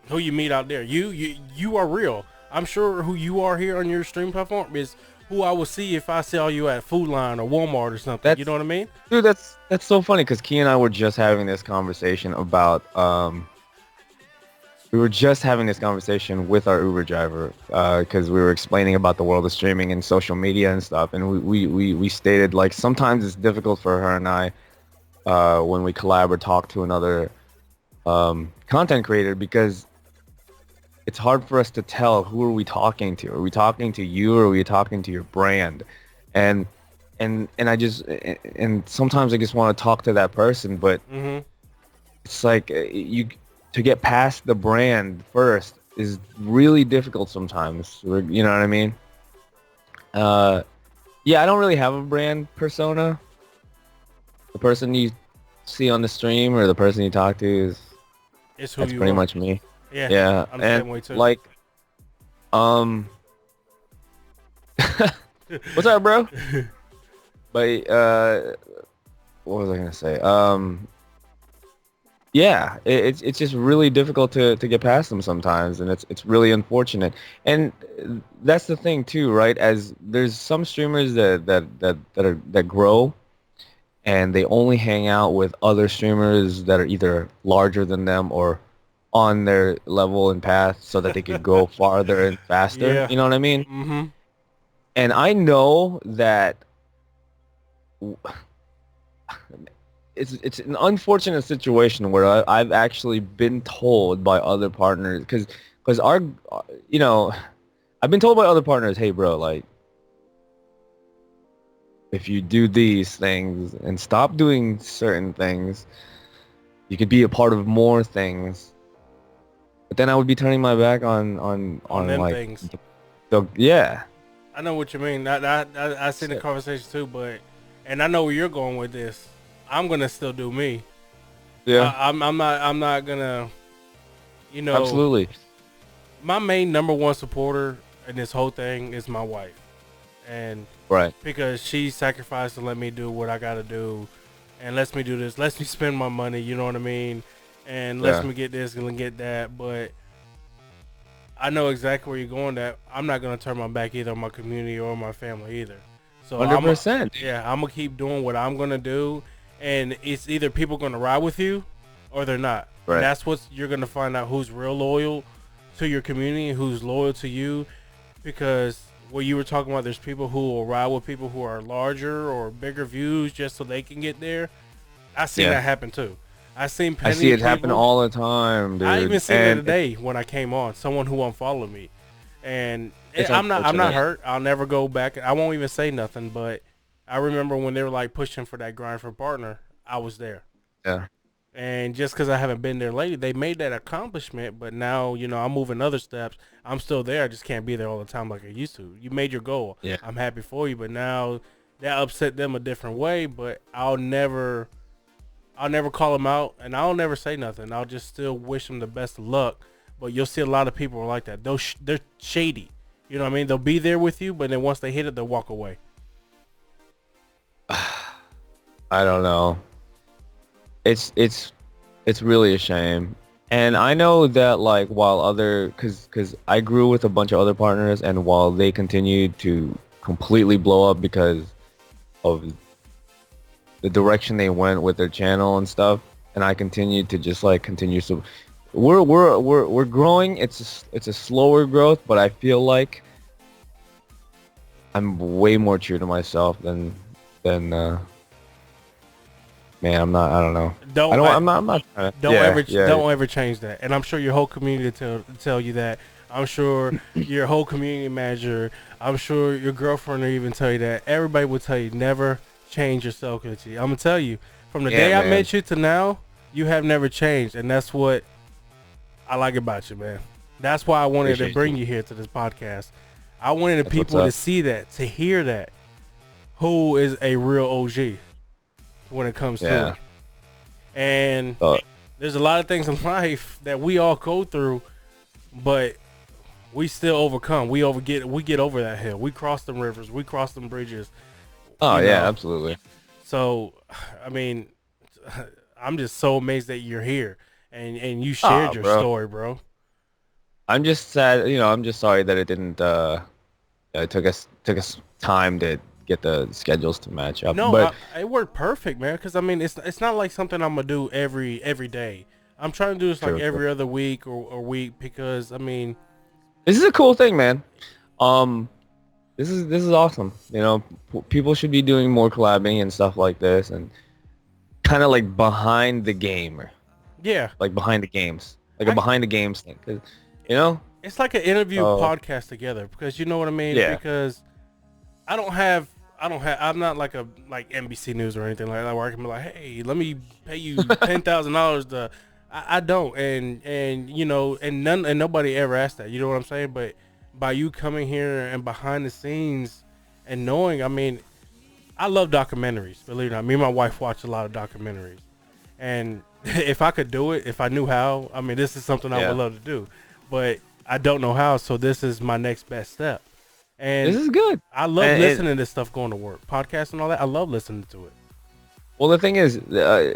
who you meet out there. You are real. I'm sure who you are here on your stream platform is who I will see if I saw you at Food Line or Walmart or something. You That's know what I mean? dude. That's so funny because Key and I were just having this conversation about we were just having this conversation with our Uber driver because we were explaining about the world of streaming and social media and stuff, and we stated like sometimes it's difficult for her and I when we collab or talk to another content creator because it's hard for us to tell who are we talking to. Are we talking to you or are we talking to your brand? And and I just and sometimes I just want to talk to that person, but Mm-hmm. it's like you to get past the brand first is really difficult sometimes. You know what I mean? Uh, yeah, I don't really have a brand persona. The person you see on the stream or the person you talk to is It's who that's you pretty are. much me. Yeah, Yeah, I'm the and same way too. like um, what's up, bro? But what was I gonna say? Yeah, it's just really difficult to get past them sometimes, and it's really unfortunate. And that's the thing too, right? As there's some streamers that grow, and they only hang out with other streamers that are either larger than them or on their level and path, so that they could go farther and faster. Yeah. You know what I mean? Mm-hmm. And I know that it's an unfortunate situation where I've actually been told by other partners because our you know I've been told by other partners, hey bro, like if you do these things and stop doing certain things, you could be a part of more things. But then I would be turning my back On on them like things. the yeah. I know what you mean. I seen the conversation too, but and I know where you're going with this. I'm gonna still do me. Yeah, I'm not gonna. You know, absolutely. my main number one supporter in this whole thing is my wife, and Right. because she sacrificed to let me do what I gotta do, and lets me do this, lets me spend my money. You know what I mean, and lets Yeah. me get this and get that. But I know exactly where you're going. That I'm not gonna turn my back either on my community or my family either. So 100%. I'm gonna keep doing what I'm gonna do, and it's either people gonna ride with you, or they're not. And Right. that's what you're gonna find out who's real loyal to your community and who's loyal to you, because what you were talking about, there's people who will ride with people who are larger or bigger views just so they can get there. I seen Yeah. that happen too. I seen I plenty see of it happen people. all the time, dude. I even seen it And today when I came on. Someone who unfollowed me, and it's I'm not unfortunate. hurt. I'll never go back. I won't even say nothing. But I remember when they were like pushing for that grind for partner. I was there, Yeah. and just because I haven't been there lately, they made that accomplishment. But now I'm moving other steps. I'm still there. I just can't be there all the time like I used to. You made your goal. Yeah. I'm happy for you, but now that upset them a different way. But I'll never call them out, and I'll never say nothing. I'll just still wish them the best of luck. But you'll see a lot of people are like that. They're shady. You know what I mean? They'll be there with you, but then once they hit it, they'll walk away. I don't know. It's really a shame. And I know that like while other cuz I grew with a bunch of other partners, and while they continued to completely blow up because of the direction they went with their channel and stuff, and I continue to just like continue. So we're growing. It's a slower growth, but I feel like I'm way more true to myself than man. I'm not. I don't know. I Don't don't. I, I'm not trying to, yeah. Yeah. don't ever change that. And I'm sure your whole community tell you that. I'm sure your whole community manager. I'm sure your girlfriend will even tell you that. Everybody will tell you never change yourself, Gitchy. I'm gonna tell you from the Yeah, day I man. met you to now, you have never changed, and that's what I like about you, man. That's why I wanted to Appreciate bring you. you here to this podcast. I wanted the That's what's people to up. see that, to hear that, who is a real OG when it comes to Yeah. it. And So, there's a lot of things in life that we all go through, but we still overcome. We get over that hill. We cross them rivers. We cross them bridges. oh You yeah, know. absolutely. So, I mean, I'm just so amazed that you're here and you shared Ah, your bro. story, bro. I'm just sad. I'm just sorry that it didn't. It took us time to get the schedules to match up. No, But it worked perfect, man. Because I mean, it's not like something I'm gonna do every day. I'm trying to do this like true, true. every other week or week because I mean, This is a cool thing, man. Um, this is awesome. People should be doing more collabing and stuff like this, and kind of like behind the game, yeah, like behind the games, like a I behind the games thing. 'Cause, you know, it's like an interview so podcast together because you know what I mean. yeah, Because I don't have. I'm not like a like NBC News or anything like that where I can be like, hey, let me pay you $10,000 to. I don't, and you know, and nobody ever asked that. You know what I'm saying? But by you coming here and behind the scenes and knowing, I mean, I love documentaries. Believe it or not, me and my wife watch a lot of documentaries, and if I could do it, if I knew how, I mean, this is something I would yeah. love to do, but I don't know how. So this is my next best step, This and is good. I love And listening to stuff going to work, podcasts and all that. I love listening to it. well, the thing is,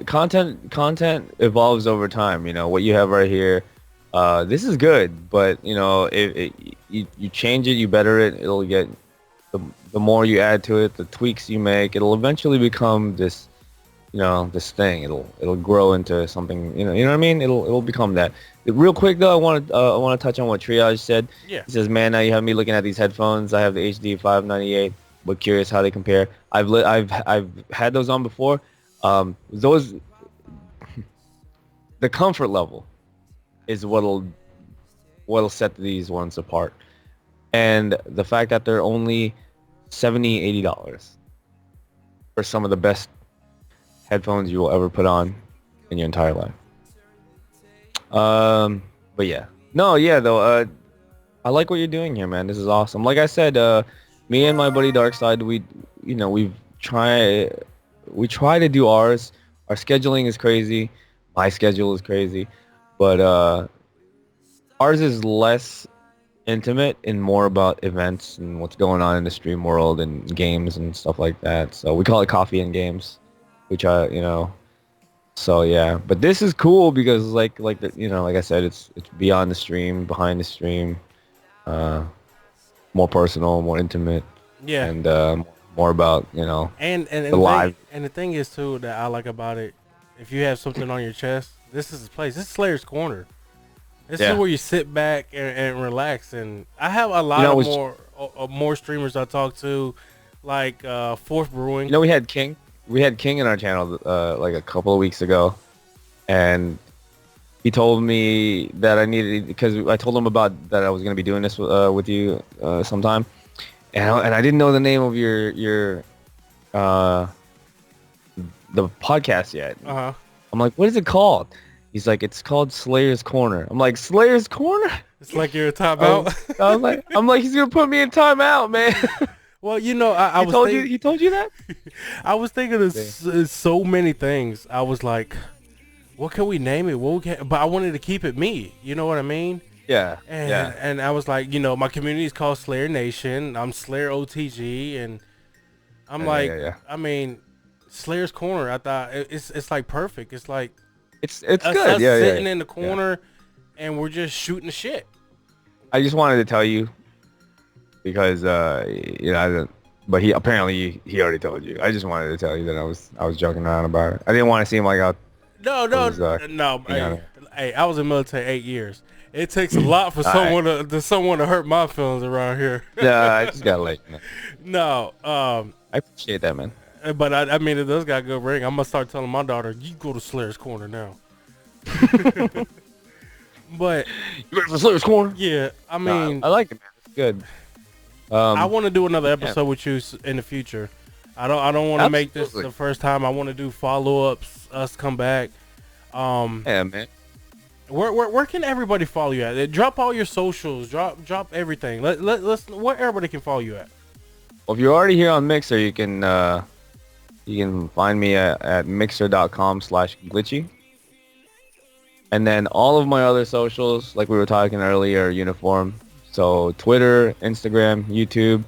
content evolves over time. What you have right here. This is good, but if you change it, you better it, it'll get the more you add to it, the tweaks you make, it'll eventually become this thing. It'll grow into something. You know what I mean? It'll become that. Real quick though, I want to touch on what Triage said. Yeah, He says, "Man, now you have me looking at these headphones. I have the HD 598, but curious how they compare. I've had those on before. Those the comfort level is what'll set these ones apart, and the fact that they're only $70-$80 for some of the best headphones you will ever put on in your entire life. But yeah, no, yeah though. I like what you're doing here, man. This is awesome. Like I said, me and my buddy Darkside, try we try to do ours. Our scheduling is crazy. My schedule is crazy, but ours is less intimate and more about events and what's going on in the stream world and games and stuff like that. So we call it coffee and games. We try. So yeah, but this is cool because like I said, it's beyond the stream, behind the stream, uh, more personal, more intimate, yeah. and more about the live. And the thing is too that I like about it, if you have something on your chest, this is the place. This is Slayer's Corner. This is Yeah, where you sit back and relax. And I have a you lot know, of it was more streamers I talk to, like Fourth Brewing. we had King. We had King in our channel like a couple of weeks ago, and he told me that I needed because I told him about that I was going to be doing this with you sometime, and I didn't know the name of your uh, the podcast yet. Uh huh. I'm like, what is it called? He's like, it's called Slayer's Corner. I'm like, Slayer's Corner? It's like you're a top Um, out. I'm like, he's gonna put me in timeout, man. Well, you know, I was thinking, He told you that? I was thinking of Yeah. so many things. I was like, what can we name it? But I wanted to keep it me. You know what I mean? Yeah, And yeah, and I was like, you know, my community is called Slayer Nation. I'm Slayer OTG, and I'm yeah, like, yeah, yeah. I mean, Slayer's Corner. I thought it's like perfect. It's like It's good. us Yeah, yeah, sitting in the yeah. corner, and we're just shooting the shit. I just wanted to tell you because I didn't, but he already told you. I just wanted to tell you that I was joking around about it. I didn't want to seem like No, I no, was no. being Hey, honest. hey, I was in the military 8 years. It takes a lot for All right. someone to hurt my feelings around here. Yeah, I just gotta let you know. No, I appreciate that, man. but I mean, it does got a good ring. I'm gonna start telling my daughter, you go to Slayer's Corner now. But You ready for Slayer's Corner? yeah, I Nah, mean, I like it, man. It's good. I want to do another Yeah, episode with you in the future. I don't want to make this absolutely. the first time. I want to do follow ups. Us come back. Um, Yeah, man. where can everybody follow you at? Drop all your socials. Drop everything. Let's where everybody can follow you at. Well, if you're already here on Mixer, you can find me at mixer.com/glitchy. And then all of my other socials, like we were talking earlier, are uniform. So Twitter, Instagram, YouTube,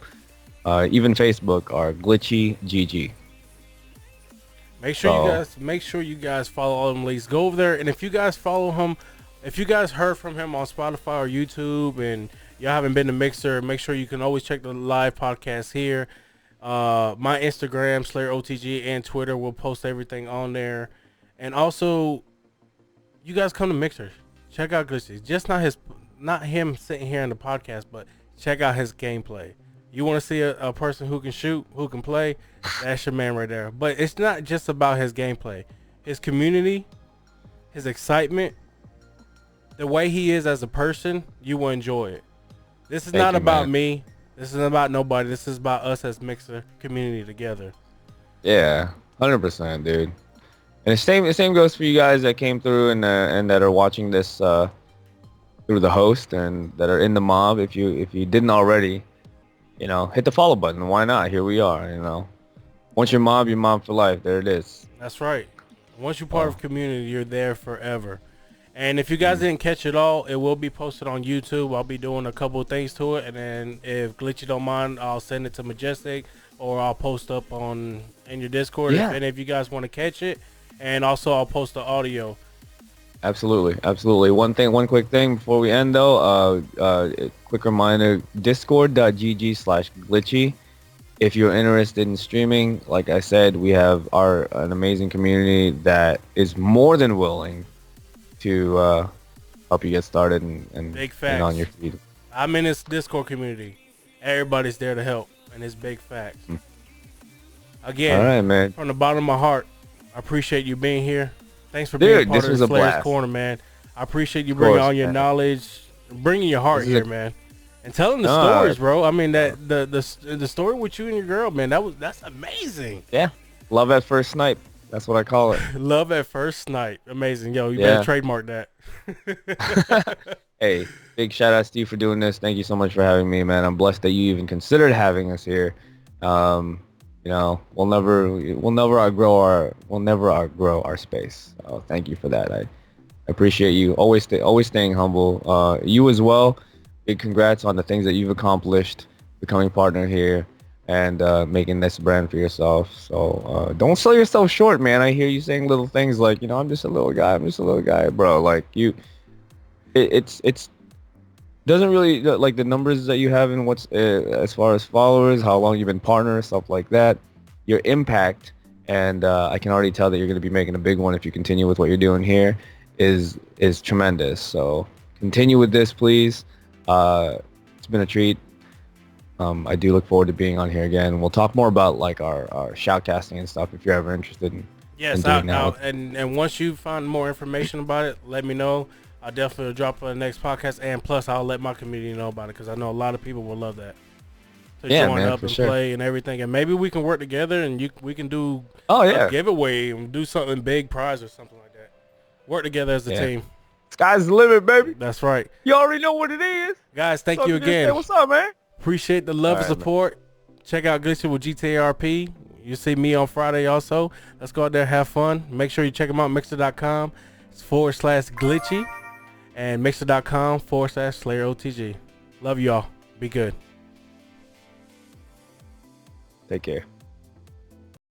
even Facebook are glitchy GG. So Make sure you guys follow all them links. Go over there, and if you guys follow him, if you guys heard from him on Spotify or YouTube, and y'all haven't been to Mixer, make sure you can always check the live podcast here. My Instagram Slayer OTG and Twitter will post everything on there, and also you guys come to Mixer, check out Glitchy. Just not him sitting here in the podcast, but check out his gameplay. You want to see a person who can shoot, who can play, that's your man right there. But it's not just about his gameplay. His community, his excitement, the way he is as a person, you will enjoy it. This is thank not you, about man. me. This isn't about nobody. This is about us as Mixer community together. Yeah, 100%, dude. And the same goes for you guys that came through and that are watching this through the host and that are in the mob. If you didn't already, hit the follow button. Why not? Here we are. Once you're mob for life. There it is. That's right. Once you're part Oh, of community, you're there forever. And if you guys didn't catch it all, it will be posted on YouTube. I'll be doing a couple of things to it, and then if Glitchy don't mind, I'll send it to Majestic, or I'll post up in your Discord if yeah, any of you guys want to catch it. And also, I'll post the audio. absolutely. One quick thing before we end though. A quick reminder: discord.gg/glitchy. If you're interested in streaming, like I said, we have an amazing community that is more than willing to help you get started Big and on facts. your feet. I'm in this Discord community. Everybody's there to help, and it's big facts. All Again, right, man. from the bottom of my heart, I appreciate you being here. Thanks for being Dude, part this of was the a Slayer's blast. Corner, man. I appreciate you Of bringing course, all your man. knowledge, bringing your heart This is here, a man, and telling the No, stories, bro. I mean that the story with you and your girl, man. That's amazing. yeah, love at first snipe. That's what I call it. Love at first sight, amazing. Yo, you better Yeah. trademark that. Hey, big shout out to you for doing this. Thank you so much for having me, man. I'm blessed that you even considered having us here. We'll never outgrow our space. So thank you for that. I appreciate you. Always staying humble. You as well. Big congrats on the things that you've accomplished, becoming partner here, and making this brand for yourself. So don't sell yourself short, man. I hear you saying little things like, I'm just a little guy. I'm just a little guy, bro. Like it's doesn't really like the numbers that you have and what's as far as followers, how long you've been partners, stuff like that. Your impact, and I can already tell that you're going to be making a big one if you continue with what you're doing here. Is tremendous. So continue with this, please. It's been a treat. I do look forward to being on here again. We'll talk more about like our shoutcasting and stuff if you're ever interested in Yes, doing that. and once you find more information about it, let me know. I'll definitely drop it on the next podcast, and plus I'll let my community know about it because I know a lot of people will love that. To Yeah, join man, up for and sure. play and everything, and maybe we can work together and we can do Oh a yeah, giveaway and do something big prize or something like that. Work together as a Yeah. team. sky's the limit, baby. That's right, You already know what it is. guys. Thank So you if just say, again. what's up, man? Appreciate the love and All right, man. support. Check out Gitchy with GTARP. You see me on Friday also. Let's go out there, have fun. Make sure you check them out. Mixer.com/glitchy and Mixer.com/SlayerOTG. Love y'all. Be good. Take care.